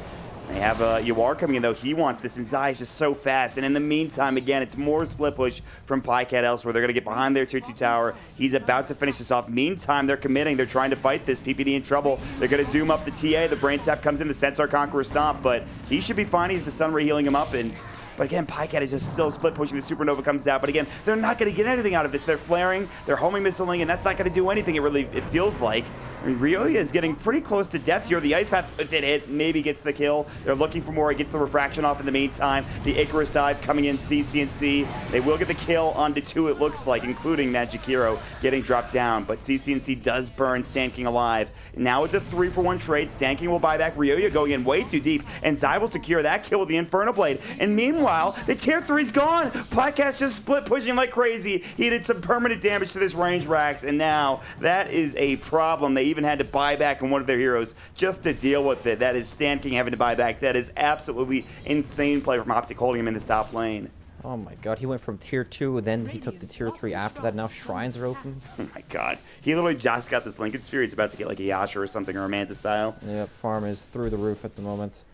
They have Yawar coming in, though. He wants this, and Zaya's just so fast. And in the meantime, again, it's more split push from Pycat elsewhere. They're going to get behind their tier 2 tower. He's about to finish this off. Meantime, they're committing. They're trying to fight this. PPD in trouble. They're going to doom up the TA. The Brain Sap comes in. The Centaur Conqueror Stomp, but he should be fine. He's the Sunray healing him up, and But again, Pycat is just still split pushing. The Supernova comes out. But again, they're not going to get anything out of this. They're flaring, they're homing missiling, and that's not going to do anything. It feels like. I mean, Ryoya is getting pretty close to death here. The Ice Path, if it hit, maybe gets the kill. They're looking for more. It gets the refraction off in the meantime. The Icarus dive coming in, CCNC. They will get the kill onto 2, it looks like, including that Jakiro getting dropped down. But CCNC does burn Stan King alive. Now it's a 3-for-1 trade. Stan King will buy back. Ryoya going in way too deep. And Zai will secure that kill with the Inferno Blade. And meanwhile, the tier 3's gone. Podcast just split pushing like crazy. He did some permanent damage to this range racks. And now that is a problem. They even had to buy back on one of their heroes just to deal with it. That is Stan King having to buy back. That is absolutely insane play from OpTiC holding him in this top lane. Oh my god, he went from tier 2, then he took the tier 3 after that. Now shrines are open. Oh my god. He literally just got this Lincoln Sphere. He's about to get like a Yasha or something, or a Manta style. Yep, farm is through the roof at the moment.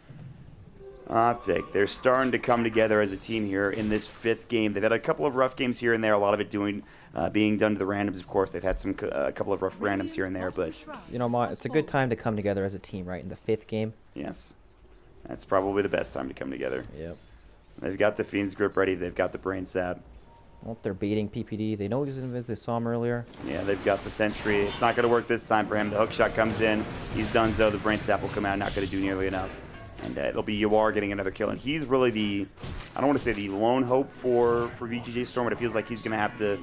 OpTiC, they're starting to come together as a team here in this 5th game. They've had a couple of rough games here and there, a lot of it being done to the randoms, of course. They've had a couple of rough randoms here and there, but... You know, Ma, it's a good time to come together as a team, right? In the 5th game. Yes. That's probably the best time to come together. Yep. They've got the Fiend's Grip ready. They've got the Brain Sap. Well, they're baiting PPD. They know he's invis. They saw him earlier. Yeah, they've got the Sentry. It's not going to work this time for him. The hook shot comes in. He's done so. The Brain Sap will come out. Not going to do nearly enough. And it'll be Yawar getting another kill. And he's really the, I don't want to say the lone hope for VG.J Storm, but it feels like he's going to have to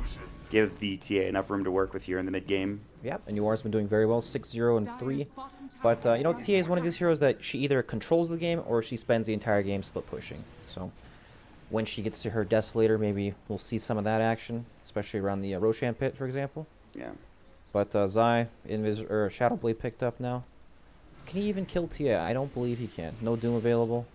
give the TA enough room to work with here in the mid-game. Yep, and Yawar's been doing very well, 6-0 and 3. But, you know, TA is one of these heroes that she either controls the game or she spends the entire game split pushing. So when she gets to her Desolator, maybe we'll see some of that action, especially around the Roshan pit, for example. Yeah. But Zai, Shadow Blade picked up now. Can he even kill TA? I don't believe he can. No Doom available.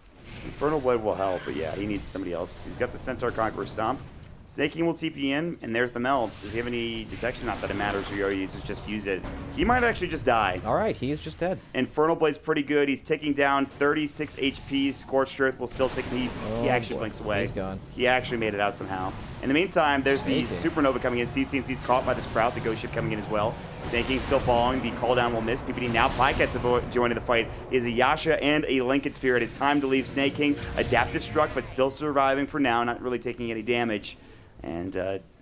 Infernal Blade will help, but yeah, he needs somebody else. He's got the Centaur Conqueror Stomp. Snaking will TP in, and there's the meld. Does he have any detection? Not that it matters. He just use it. He might actually just die. All right, he's just dead. Infernal Blade's pretty good. He's ticking down 36 HP. Scorched Earth will still tick. He actually blinks away. He's gone. He actually made it out somehow. In the meantime, there's the Snaking. Supernova coming in. CCNC's caught by the Sprout. The Ghost Ship coming in as well. Snaking still following. The call down will miss. PPD now. Pycat's joining the fight. He has a Yasha and a Lincoln Sphere. It is time to leave Snaking. Adaptive struck, but still surviving for now. Not really taking any damage. And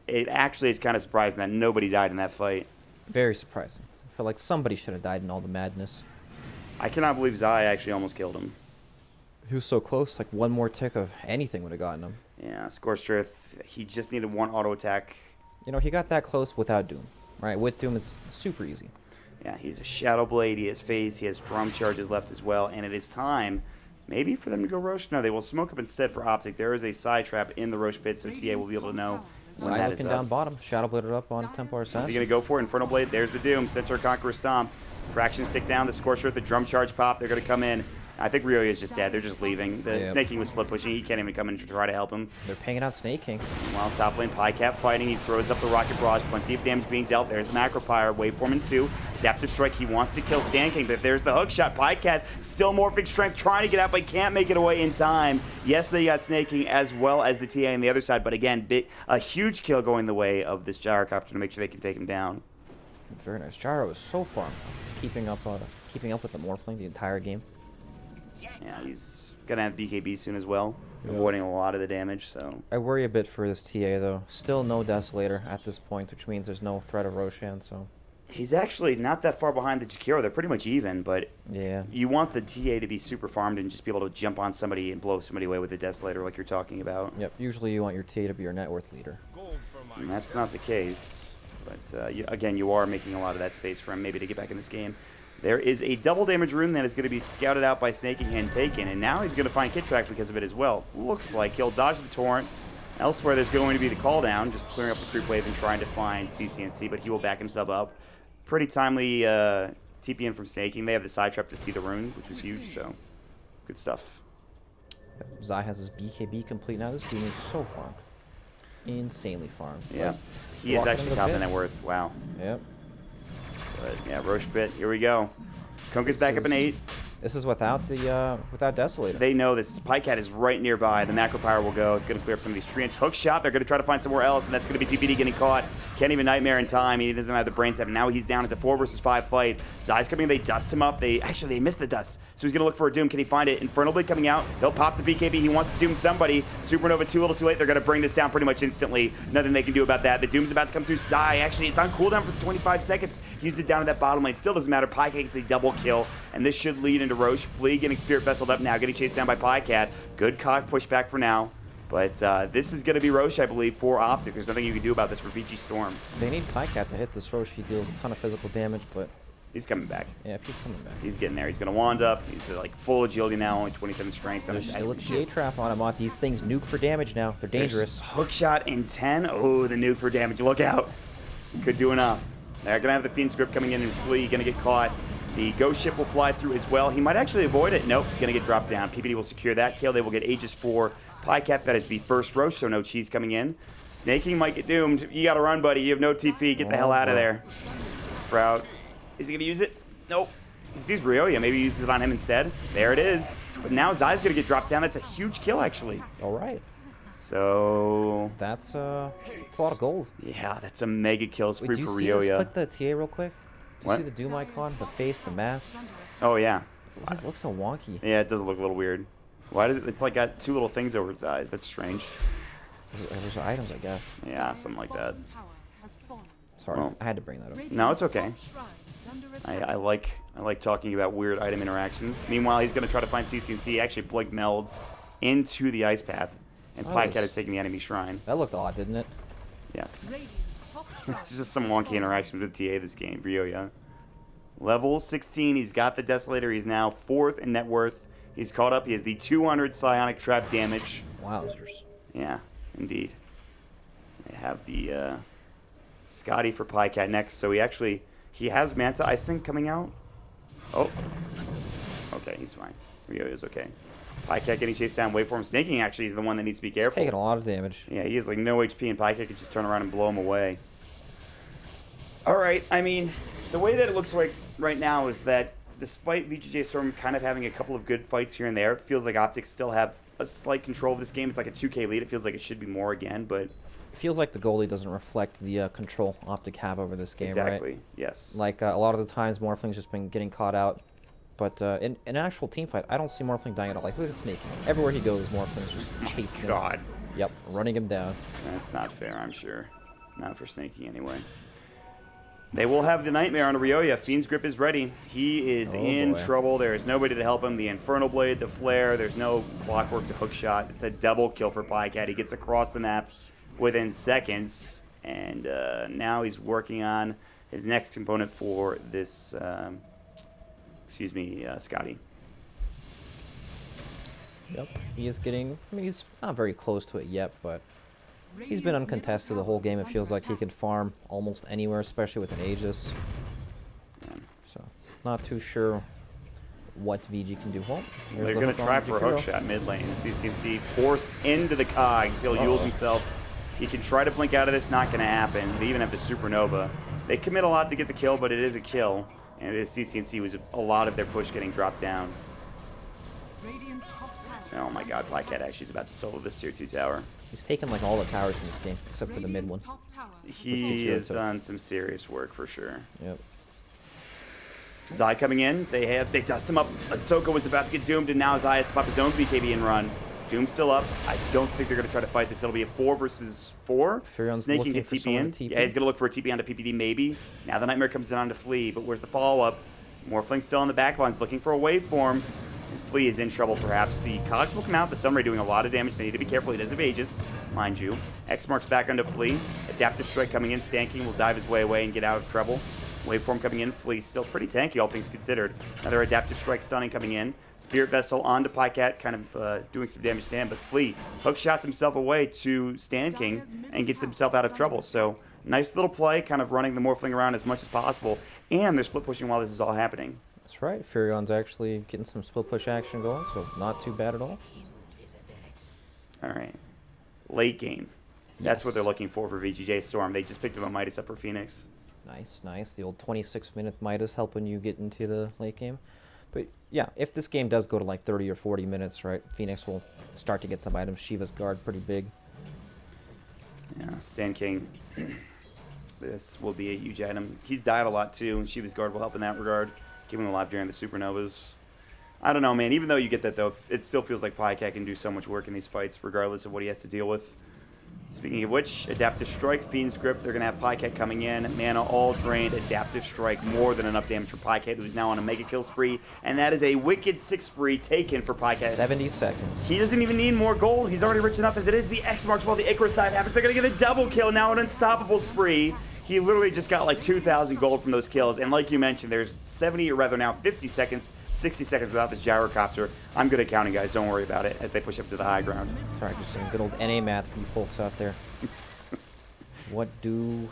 it actually is kind of surprising that nobody died in that fight. Very surprising. I feel like somebody should have died in all the madness. I cannot believe Zai actually almost killed him. He was so close, like one more tick of anything would have gotten him. Yeah, Scorched Earth, he just needed one auto attack. You know, he got that close without Doom. Right, with Doom, it's super easy. Yeah, he's a Shadow Blade, he has Phase, he has Drum Charges left as well, and it is time maybe for them to go Roche. No, they will smoke up instead for OpTiC. There is a side trap in the Roche pit, so TA will be able to know when Zai that is looking up. down bottom. Shadow Bladed up on Templar Is he Assassin. going to go for it? Infernal Blade, there's the Doom. Centaur Conqueror Stomp. Fraction stick down, the Scorched Earth, the Drum Charge pop. They're going to come in. I think Ryoya is just dead. They're just leaving. The Snaking was split pushing. He can't even come in to try to help him. They're paying out Snaking. Meanwhile, top lane, Pycat fighting. He throws up the Rocket Barrage. Plenty of damage being dealt. There's the Macro Pyre. Waveform in 2. Adaptive Strike. He wants to kill Stan King, but there's the hook shot. Pycat still morphing strength, trying to get out, but can't make it away in time. Yes, they got Snaking as well as the TA on the other side, but again, a huge kill going the way of this Gyrocopter to make sure they can take him down. Very nice. Gyro is so far keeping up with the Morphling the entire game. Yeah, he's gonna have BKB soon as well, avoiding a lot of the damage. So I worry a bit for this TA though. Still no Desolator at this point, which means there's no threat of Roshan. So he's actually not that far behind the Jakiro. They're pretty much even, but yeah, you want the TA to be super farmed and just be able to jump on somebody and blow somebody away with the Desolator like you're talking about. Yep. Usually you want your TA to be your net worth leader. And that's not the case. But again, you are making a lot of that space for him maybe to get back in this game. There is a double damage rune that is going to be scouted out by Snaking and taken, and now he's going to find Kit Track because of it as well. Looks like he'll dodge the Torrent. Elsewhere, there's going to be the call down, just clearing up the creep wave and trying to find CCNC, but he will back himself up. Pretty timely TP in from Snaking. They have the side trap to see the rune, which was huge, so good stuff. Yep. Zai has his BKB complete now. This dude is so farmed. Insanely farmed. Yeah, he is actually top in net worth. Wow. Yep. But yeah, Roche Pit, here we go. Kunka's back up in 8. This is without the without Desolator. They know this. Pycat is right nearby. The macro power will go. It's going to clear up some of these treants. Hook shot. They're going to try to find somewhere else, and that's going to be PPD getting caught. Can't even Nightmare in time. He doesn't have the brain stab. Now he's down. It's a 4 versus 5 fight. Zai's coming in. They dust him up. They missed the dust. So he's going to look for a Doom. Can he find it? Infernal Blade coming out. He'll pop the BKB. He wants to Doom somebody. Supernova too little too late. They're going to bring this down pretty much instantly. Nothing they can do about that. The Doom's about to come through Zai. Actually, it's on cooldown for 25 seconds. Used it down to that bottom lane. Still doesn't matter. Pycat gets a double kill, and this should lead into Roche. Flea getting Spirit Vesseled up now, getting chased down by Pycat. Good cock pushback for now. But this is going to be Roche, I believe, for OpTiC. There's nothing you can do about this for VG Storm. They need Pycat to hit this Roche. He deals a ton of physical damage, but He's coming back. yeah, he's coming back. He's getting there. He's going to wand up. He's like full agility now, only 27 strength. There's still a TA trap on him. On these things nuke for damage now. They're dangerous. Hook shot in 10. Oh, the nuke for damage. Look out. Could do enough. They're going to have the Fiend's Grip coming in and Flea going to get caught. The Ghost Ship will fly through as well. He might actually avoid it. Nope, going to get dropped down. PPD will secure that kill. They will get Aegis for Pycat. That is the first Roche, so no cheese coming in. Snaking might get doomed. You got to run, buddy. You have no TP. Get the hell out of there. Sprout. Is he going to use it? Nope. He sees Ryoya. Maybe he uses it on him instead. There it is. But now Zai's going to get dropped down. That's a huge kill, actually. All right. So That's a lot of gold. yeah, that's a mega kill Wait, spree do you for see this? Ryoya. Click the TA real quick. Do you What? see the Doom icon, the face, the mask? Oh yeah. Why does it look so wonky? Yeah, it does look a little weird. Why does it? It's like got two little things over its eyes. That's strange. Those are items, I guess. Yeah, something like that. Sorry, Well, I had to bring that up. No, it's okay. I like talking about weird item interactions. Meanwhile, he's gonna try to find CC&C. He actually blink melds into the ice path, and Oh, Pycat this- is taking the enemy shrine. That looked odd, didn't it? Yes. It's just some wonky interactions with TA this game. Ryoya. Level 16. He's got the Desolator. He's now 4th in net worth. He's caught up. He has the 200 psionic trap damage. Wowzers. Yeah, indeed. They have the Scotty for Pycat next. So he has Manta, I think, coming out. Oh. Okay, he's fine. Ryoya's okay. Pycat getting chased down. Waveform snaking actually is the one that needs to be careful. Taking a lot of damage. Yeah, he has like no HP, and Pycat could just turn around and blow him away. All right, I mean, the way that it looks like right now is that despite VG.J Storm kind of having a couple of good fights here and there, it feels like OpTiC still have a slight control of this game. It's like a 2K lead. It feels like it should be more again, but It feels like the goalie doesn't reflect the control OpTiC have over this game, exactly, right? yes. Like a lot of the times, Morphling's just been getting caught out. But in an actual team fight, I don't see Morphling dying at all. Like, look at Snaking. Everywhere he goes, Morphling's just chasing him. God, Yep, running him down. that's not fair, I'm sure. Not for snaking anyway. They will have the Nightmare on Ryoya. Fiend's Grip is ready. He is in boy. trouble. There is nobody to help him. The Infernal Blade, the Flare, there's no Clockwork to hook shot. It's a double kill for Pycat. He gets across the map within seconds. And now he's working on his next component for this, Scotty. Yep. He is getting, I mean, he's not very close to it yet, but he's been uncontested the whole game. It feels like he can farm almost anywhere, especially with an Aegis. Yeah. So, not too sure what VG can do. Well, here's They're the going to hook try on for a Jakiro. hook shot mid lane. CC&C forced into the cogs. He'll use himself. He can try to blink out of this. Not going to happen. They even have the Supernova. They commit a lot to get the kill, but it is a kill. And it is CC&C was a lot of their push getting dropped down. Oh my god, Pycat actually is about to solo this tier 2 tower. He's taken like all the towers in this game, except for the mid one. He Jakiro has took. done some serious work for sure. Yep. Zai coming in. They dust him up. Ahsoka was about to get doomed, and now Zai has to pop his own BKB and run. Doom's still up. I don't think they're going to try to fight this. It'll be a 4 versus 4. Furion's Snaking looking can for TP someone in. to TP. Yeah, he's going to look for a TP onto PPD maybe. Now the Nightmare comes in onto Flea, but where's the follow-up? Morphling still on the back lines looking for a waveform. And Flea is in trouble perhaps. The Cogs will come out. The Sunray doing a lot of damage. They need to be careful. He does have Aegis, mind you. X marks back onto Flea. Adaptive Strike coming in. Stanking will dive his way away and get out of trouble. Waveform coming in. Flea still pretty tanky, all things considered. Another Adaptive Strike stunning coming in. Spirit Vessel onto Pycat, kind of doing some damage to him. But Flea hook shots himself away to Stand King and gets himself out of trouble. So nice little play, kind of running the Morphling around as much as possible. And they're split pushing while this is all happening. That's right. Furion's actually getting some split push action going, so not too bad at all. All right. Late game. That's what Yes. they're looking for VG.J Storm. They just picked up a Midas up for Phoenix. Nice, nice. The old 26-minute Midas helping you get into the late game. But But yeah, if this game does go to like 30 or 40 minutes, right, Phoenix will start to get some items. Shiva's guard pretty big. Yeah, Stan King. This will be a huge item. He's died a lot too, and Shiva's guard will help in that regard. Keep him alive during the supernovas. I don't know, man. Even though you get that, though, it still feels like Pycat can do so much work in these fights, regardless of what he has to deal with. Speaking of which, Adaptive Strike, Fiend's Grip, they're going to have Pycat coming in. Mana all drained, Adaptive Strike, more than enough damage for Pycat, who's now on a mega kill spree. And that is a wicked 6 spree taken for Pycat. 70 seconds. He doesn't even need more gold. He's already rich enough as it is. The X marks while the Icarus side happens. They're going to get a double kill, now an unstoppable spree. He literally just got like 2,000 gold from those kills. And like you mentioned, there's 70, or rather now 50 seconds, 60 seconds without this gyrocopter. I'm good at counting, guys. Don't worry about it as they push up to the high ground. Sorry, just some good old NA math for you folks out there. What do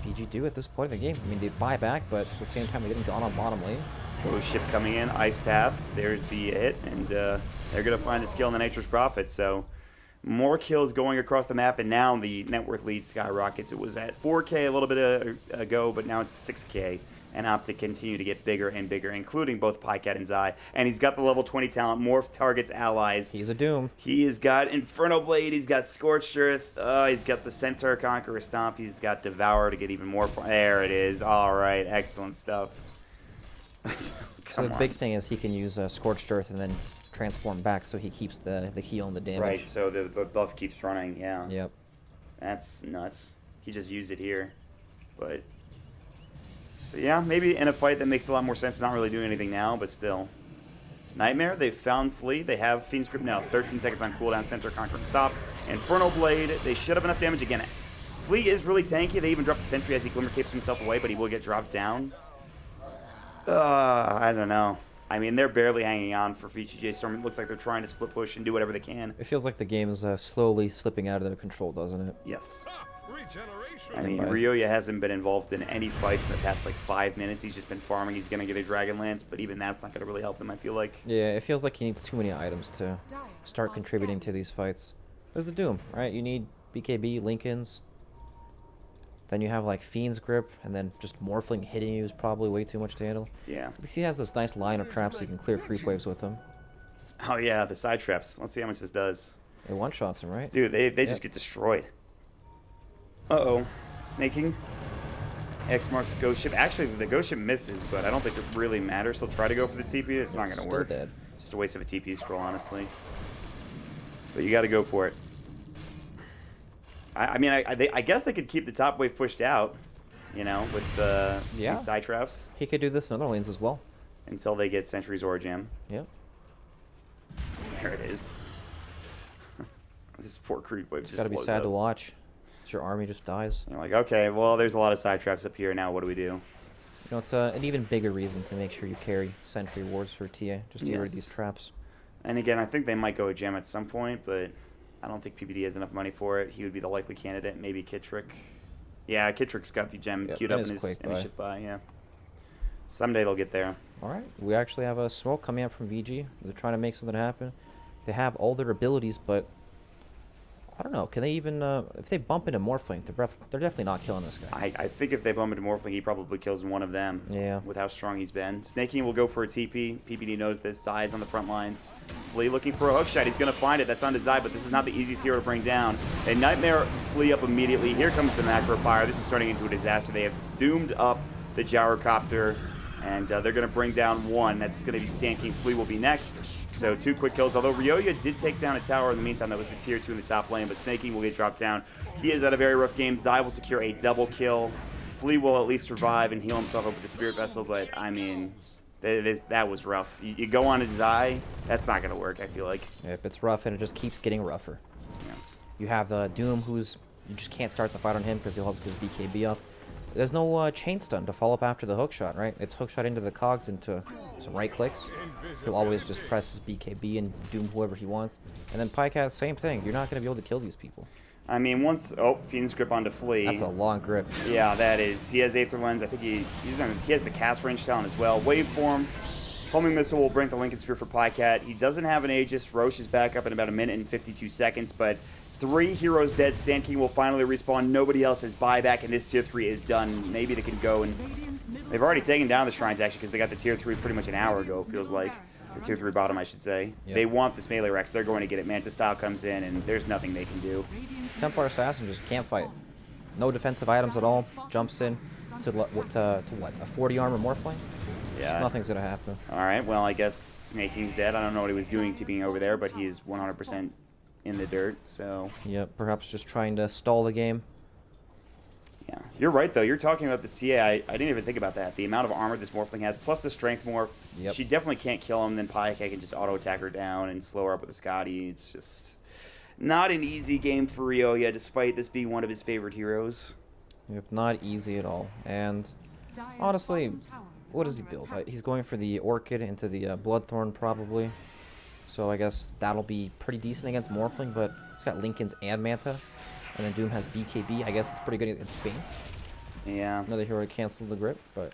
VG do at this point in the game? I mean, they buy back, but at the same time, they didn't go on bottom lane. Ghost ship coming in, Ice Path. There's the hit, and they're going to find the skill in the Nature's Prophet. So more kills going across the map, and now the net worth lead skyrockets. It was at 4K a little bit ago, but now it's 6K. And OpTiC continue to get bigger and bigger, including both Pycat and Zai. And he's got the level 20 talent, morph targets allies. He's a Doom. He has got Inferno Blade, he's got Scorched Earth, he's got the Centaur Conqueror Stomp, he's got Devour to get even more. There it is. All right, excellent stuff. So the big thing is he can use Scorched Earth and then transform back, so he keeps the heal and the damage. Right, so the buff keeps running, yeah. Yep. That's nuts. He just used it here. But, so yeah, maybe in a fight that makes a lot more sense. It's not really doing anything now, but still. Nightmare, they've found Flea. They have Fiend's Grip now. 13 seconds on cooldown, Centaur Conquering Stop. Infernal Blade, they should have enough damage. Again, Flea is really tanky. They even dropped the Sentry as he Glimmer Capes himself away, but he will get dropped down. I don't know. I mean, they're barely hanging on for VG.J Storm. It looks like they're trying to split push and do whatever they can. It feels like the game is slowly slipping out of their control, doesn't it? Yes. I mean, Ryoya hasn't been involved in any fight in the past, like, 5 minutes. He's just been farming. He's going to get a Dragon Lance, but even that's not going to really help him, I feel like. Yeah, it feels like he needs too many items to start contributing to these fights. There's the Doom, right? You need BKB, Lincolns. Then you have, like, Fiend's Grip, and then just Morphling hitting you is probably way too much to handle. Yeah. At least he has this nice line of traps so you can clear creep waves with him. Oh, yeah, the side traps. Let's see how much this does. It one-shots him, right? Dude, they just get destroyed. Uh-oh. Snaking. X marks Ghost Ship. Actually, the Ghost Ship misses, but I don't think it really matters. He'll try to go for the TP. It's not going to work. Dead. Just a waste of a TP scroll, honestly. But you got to go for it. I mean, I guess they could keep the top wave pushed out, you know, with these side traps. He could do this in other lanes as well. Until they get Sentry's Aura Jam. Yep. There it is. This poor creep wave just Gotta be sad to watch. Your army just dies. You're like, okay, well, there's a lot of side traps up here. Now what do we do? You know, it's an even bigger reason to make sure you carry Sentry Wards for TA, just to get rid of these traps. And again, I think they might go a gem at some point, but I don't think PBD has enough money for it. He would be the likely candidate. Maybe Kittrick. Yeah, Kittrick's got the gem queued up in his ship buy, yeah. Someday they'll get there. All right, we actually have a smoke coming out from VG. They're trying to make something happen. They have all their abilities, but I don't know. Can they even, if they bump into Morphling, they're definitely not killing this guy. I think if they bump into Morphling, he probably kills one of them. Yeah. With how strong he's been. Snaking will go for a TP. PBD knows this. Zai's on the front lines. Flea looking for a hook shot. He's going to find it. That's onto Zai, but this is not the easiest hero to bring down. A Nightmare Flea up immediately. Here comes the Macro Fire. This is turning into a disaster. They have doomed up the Gyrocopter, and they're going to bring down one. That's going to be Stan King. Flea will be next. So 2 quick kills, although Ryoya did take down a tower in the meantime. That was the tier 2 in the top lane, but Snaking will get dropped down. He is at a very rough game. Zai will secure a double kill. Flea will at least survive and heal himself up with the Spirit Vessel, but I mean, that was rough. You go on to Zai, that's not going to work, I feel like. Yep, it's rough, and it just keeps getting rougher. Yes. You have Doom, you just can't start the fight on him because he'll have his BKB up. There's no chain stun to follow up after the hookshot, right? It's hookshot into the cogs into some right clicks. He'll always just press his BKB and doom whoever he wants. And then Pycat, same thing. You're not going to be able to kill these people. I mean, Fiend's Grip onto Flea. That's a long grip. Yeah, that is. He has Aether Lens. I think he has the cast range talent as well. Waveform. Homing Missile will bring the Lincoln Sphere for Pycat. He doesn't have an Aegis. Roche is back up in about 1 minute and 52 seconds, but 3 heroes dead. Sand King will finally respawn. Nobody else has buyback, and this tier 3 is done. Maybe they can go and... They've already taken down the shrines, actually, because they got the tier 3 pretty much an hour ago, it feels like. The tier 3 bottom, I should say. Yep. They want this melee Rex. They're going to get it. Manta Style comes in, and there's nothing they can do. Templar Assassin just can't fight. No defensive items at all. Jumps in to what? A 40 armor Morphling? Yeah. Just nothing's gonna happen. All right, well, I guess Snake King's dead. I don't know what he was doing TPing over there, but he is 100% in the dirt, so... Yep, perhaps just trying to stall the game. Yeah, you're right, though. You're talking about this TA. I didn't even think about that. The amount of armor this Morphling has, plus the strength morph. Yep. She definitely can't kill him. Then Pyke can just auto-attack her down and slow her up with a Scotty. It's just not an easy game for Ryoya, despite this being one of his favorite heroes. Yep, not easy at all. And honestly, what does he build? He's going for the Orchid into the Bloodthorn, probably. So I guess that'll be pretty decent against Morphling, but he's got Lincoln's and Manta. And then Doom has BKB. I guess it's pretty good against Bane. Yeah. Another hero to cancel the grip, but...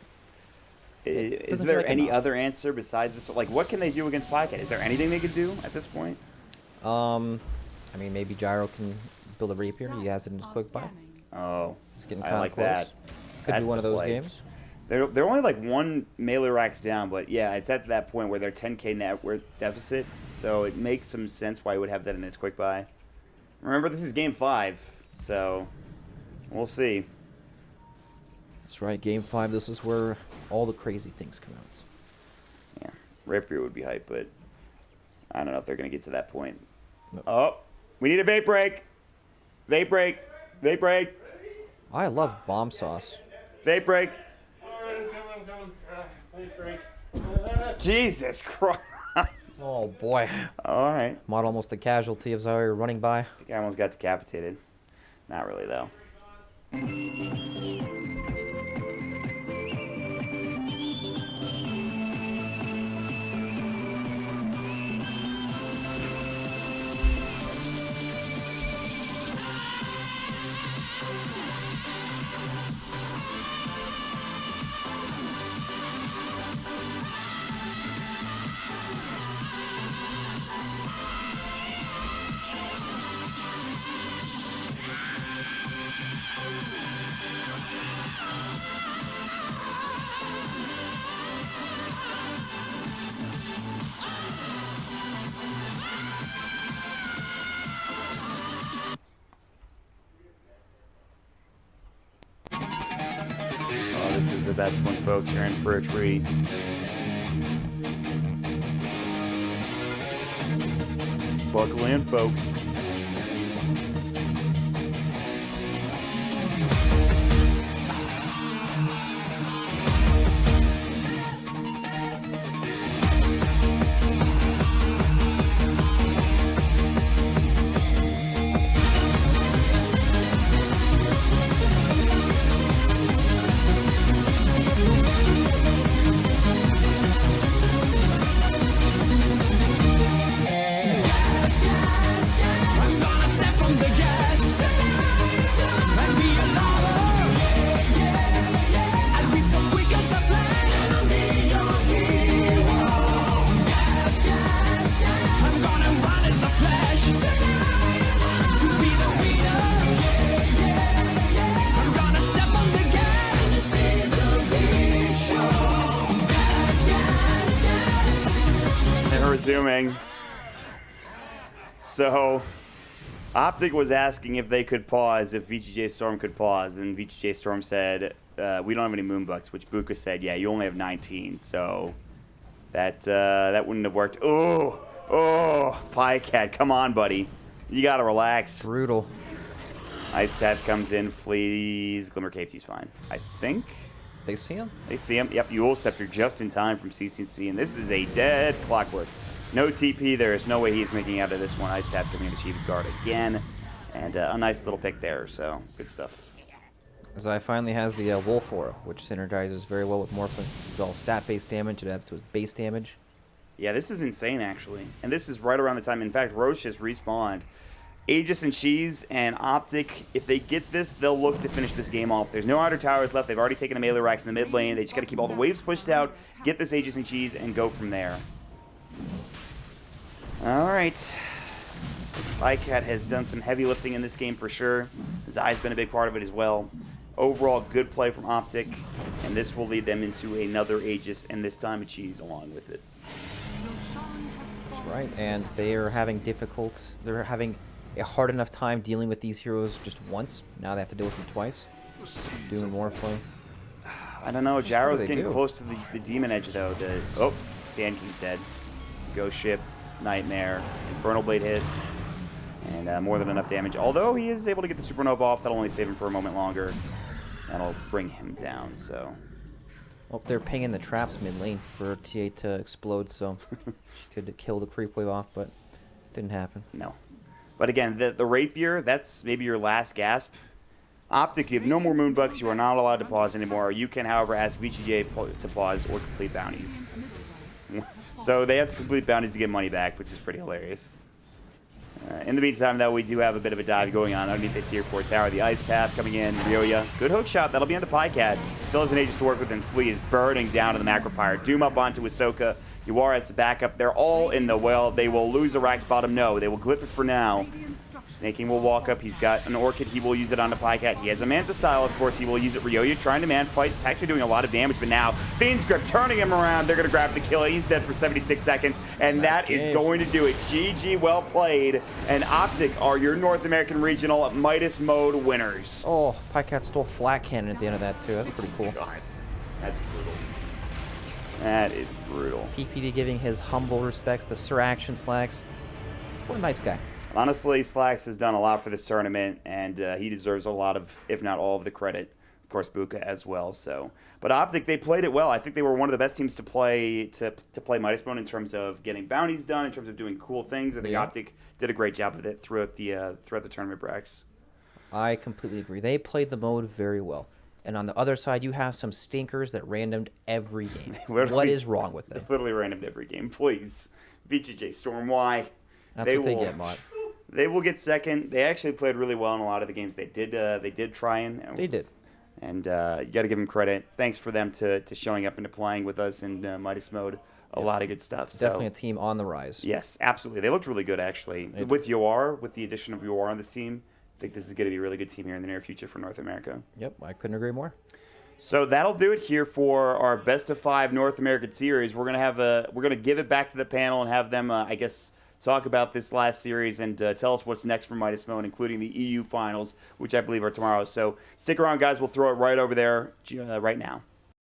Is there any other answer besides this? Like, what can they do against Pyke? Is there anything they could do at this point? I mean, maybe Gyro can build a Rapier. He has it in his quick buy. Oh, He's getting I kind of like close. that. Could be That's one of the those play. games. They're only like 1 melee racks down, but yeah, it's at that point where they're 10k net worth deficit, so it makes some sense why he would have that in his quick buy. Remember, this is game 5, so we'll see. That's right, game 5. This is where all the crazy things come out. Yeah, Rapier would be hype, but I don't know if they're gonna get to that point. Nope. Oh, we need a vape break. Vape break. Vape break. I love bomb sauce. Vape break. Wait, break. Jesus Christ. Oh boy. All right. Mod almost a casualty of Zarya running by. I think I almost got decapitated. Not really, though. This is the best one, folks. You're in for a treat. Buckle in, folks. Resuming. So, OpTiC was asking if they could pause, if VG.J Storm could pause, and VG.J Storm said, we don't have any moonbucks, which Buka said, yeah, you only have 19, so that wouldn't have worked. Oh, Pycat, come on, buddy. You gotta relax. Brutal. Ice Path comes in, flees, Glimmer Cape, he's fine. I think. They see him? They see him. Yep, Ewell Scepter just in time from CCC, and this is a dead Clockwork. No TP. There is no way he's making out of this one. Ice Path coming into Chief's guard again, and a nice little pick there. So good stuff. Zai finally has the Wolf Aura, which synergizes very well with Morphling. It's all stat-based damage. It adds to his base damage. Yeah, this is insane actually, and this is right around the time. In fact, Roche has respawned. Aegis and Cheese and OpTiC, if they get this, they'll look to finish this game off. There's no outer towers left. They've already taken the melee racks in the mid lane. They just got to keep all the waves pushed out, get this Aegis and Cheese, and go from there. All right. Bycat has done some heavy lifting in this game for sure. Zai's been a big part of it as well. Overall, good play from OpTiC, and this will lead them into another Aegis, and this time a cheese along with it. That's right, and they are having they're having a hard enough time dealing with these heroes just once. Now they have to deal with them twice. Doom and Morphling. I don't know, Gyro's they getting do. close to the Demon Edge though. Oh, Stand King's dead. Ghost Ship, Nightmare, Infernal Blade hit, and more than enough damage. Although he is able to get the Supernova off, that'll only save him for a moment longer. That'll bring him down, so... Oh, they're pinging the traps mid lane for TA to explode, so she could kill the creep wave off, but didn't happen. No. But again, the Rapier, that's maybe your last gasp. OpTiC, you have no more Moonbucks. You are not allowed to pause anymore. You can, however, ask VG.J to pause or complete bounties. So they have to complete bounties to get money back, which is pretty hilarious. In the meantime, though, we do have a bit of a dive going on underneath the tier 4 tower. The Ice Path coming in. Ryoya. Good hook shot. That'll be onto Pycat. Still has an Aegis to work with, and Flea is burning down to the Macropyre. Doom up onto Ahsoka. Yuara has to back up. They're all in the well. They will lose a Rax bottom. No, they will glyph it for now. Snaking will walk up. He's got an Orchid. He will use it onto Pycat. He has a Manta style, of course. He will use it. Ryoya trying to man fight. It's actually doing a lot of damage, but now Fiend's Grip turning him around. They're going to grab the kill. He's dead for 76 seconds, and that is going to do it. GG, well played. And OpTiC are your North American Regional Midas mode winners. Oh, Pycat stole Flat Cannon at the end of that, too. That's pretty cool. God, that's brutal. That is brutal. PPD giving his humble respects to Sir Action Slacks. What a nice guy. Honestly, Slacks has done a lot for this tournament, and he deserves a lot of, if not all of the credit. Of course, Buka as well. So, but OpTiC, they played it well. I think they were one of the best teams to play Midas Mode in terms of getting bounties done, in terms of doing cool things. I think OpTiC did a great job of it throughout the tournament, Brax. I completely agree. They played the mode very well. And on the other side, you have some stinkers that randomed every game. What is wrong with them? They literally randomed every game. Please, VG.J Storm, why? That's what they get, Mott. They will get second. They actually played really well in a lot of the games. They did try and... They did. And you got to give them credit. Thanks for them to showing up and to playing with us in Midas Mode. A lot of good stuff. Definitely so, a team on the rise. Yes, absolutely. They looked really good, actually. With Yoar, with the addition of Yoar on this team, I think this is going to be a really good team here in the near future for North America. Yep, I couldn't agree more. So that'll do it here for our best of 5 North American series. We're gonna give it back to the panel and have them, I guess, talk about this last series and tell us what's next for Midas Mode, including the EU finals, which I believe are tomorrow. So stick around, guys. We'll throw it right over there right now.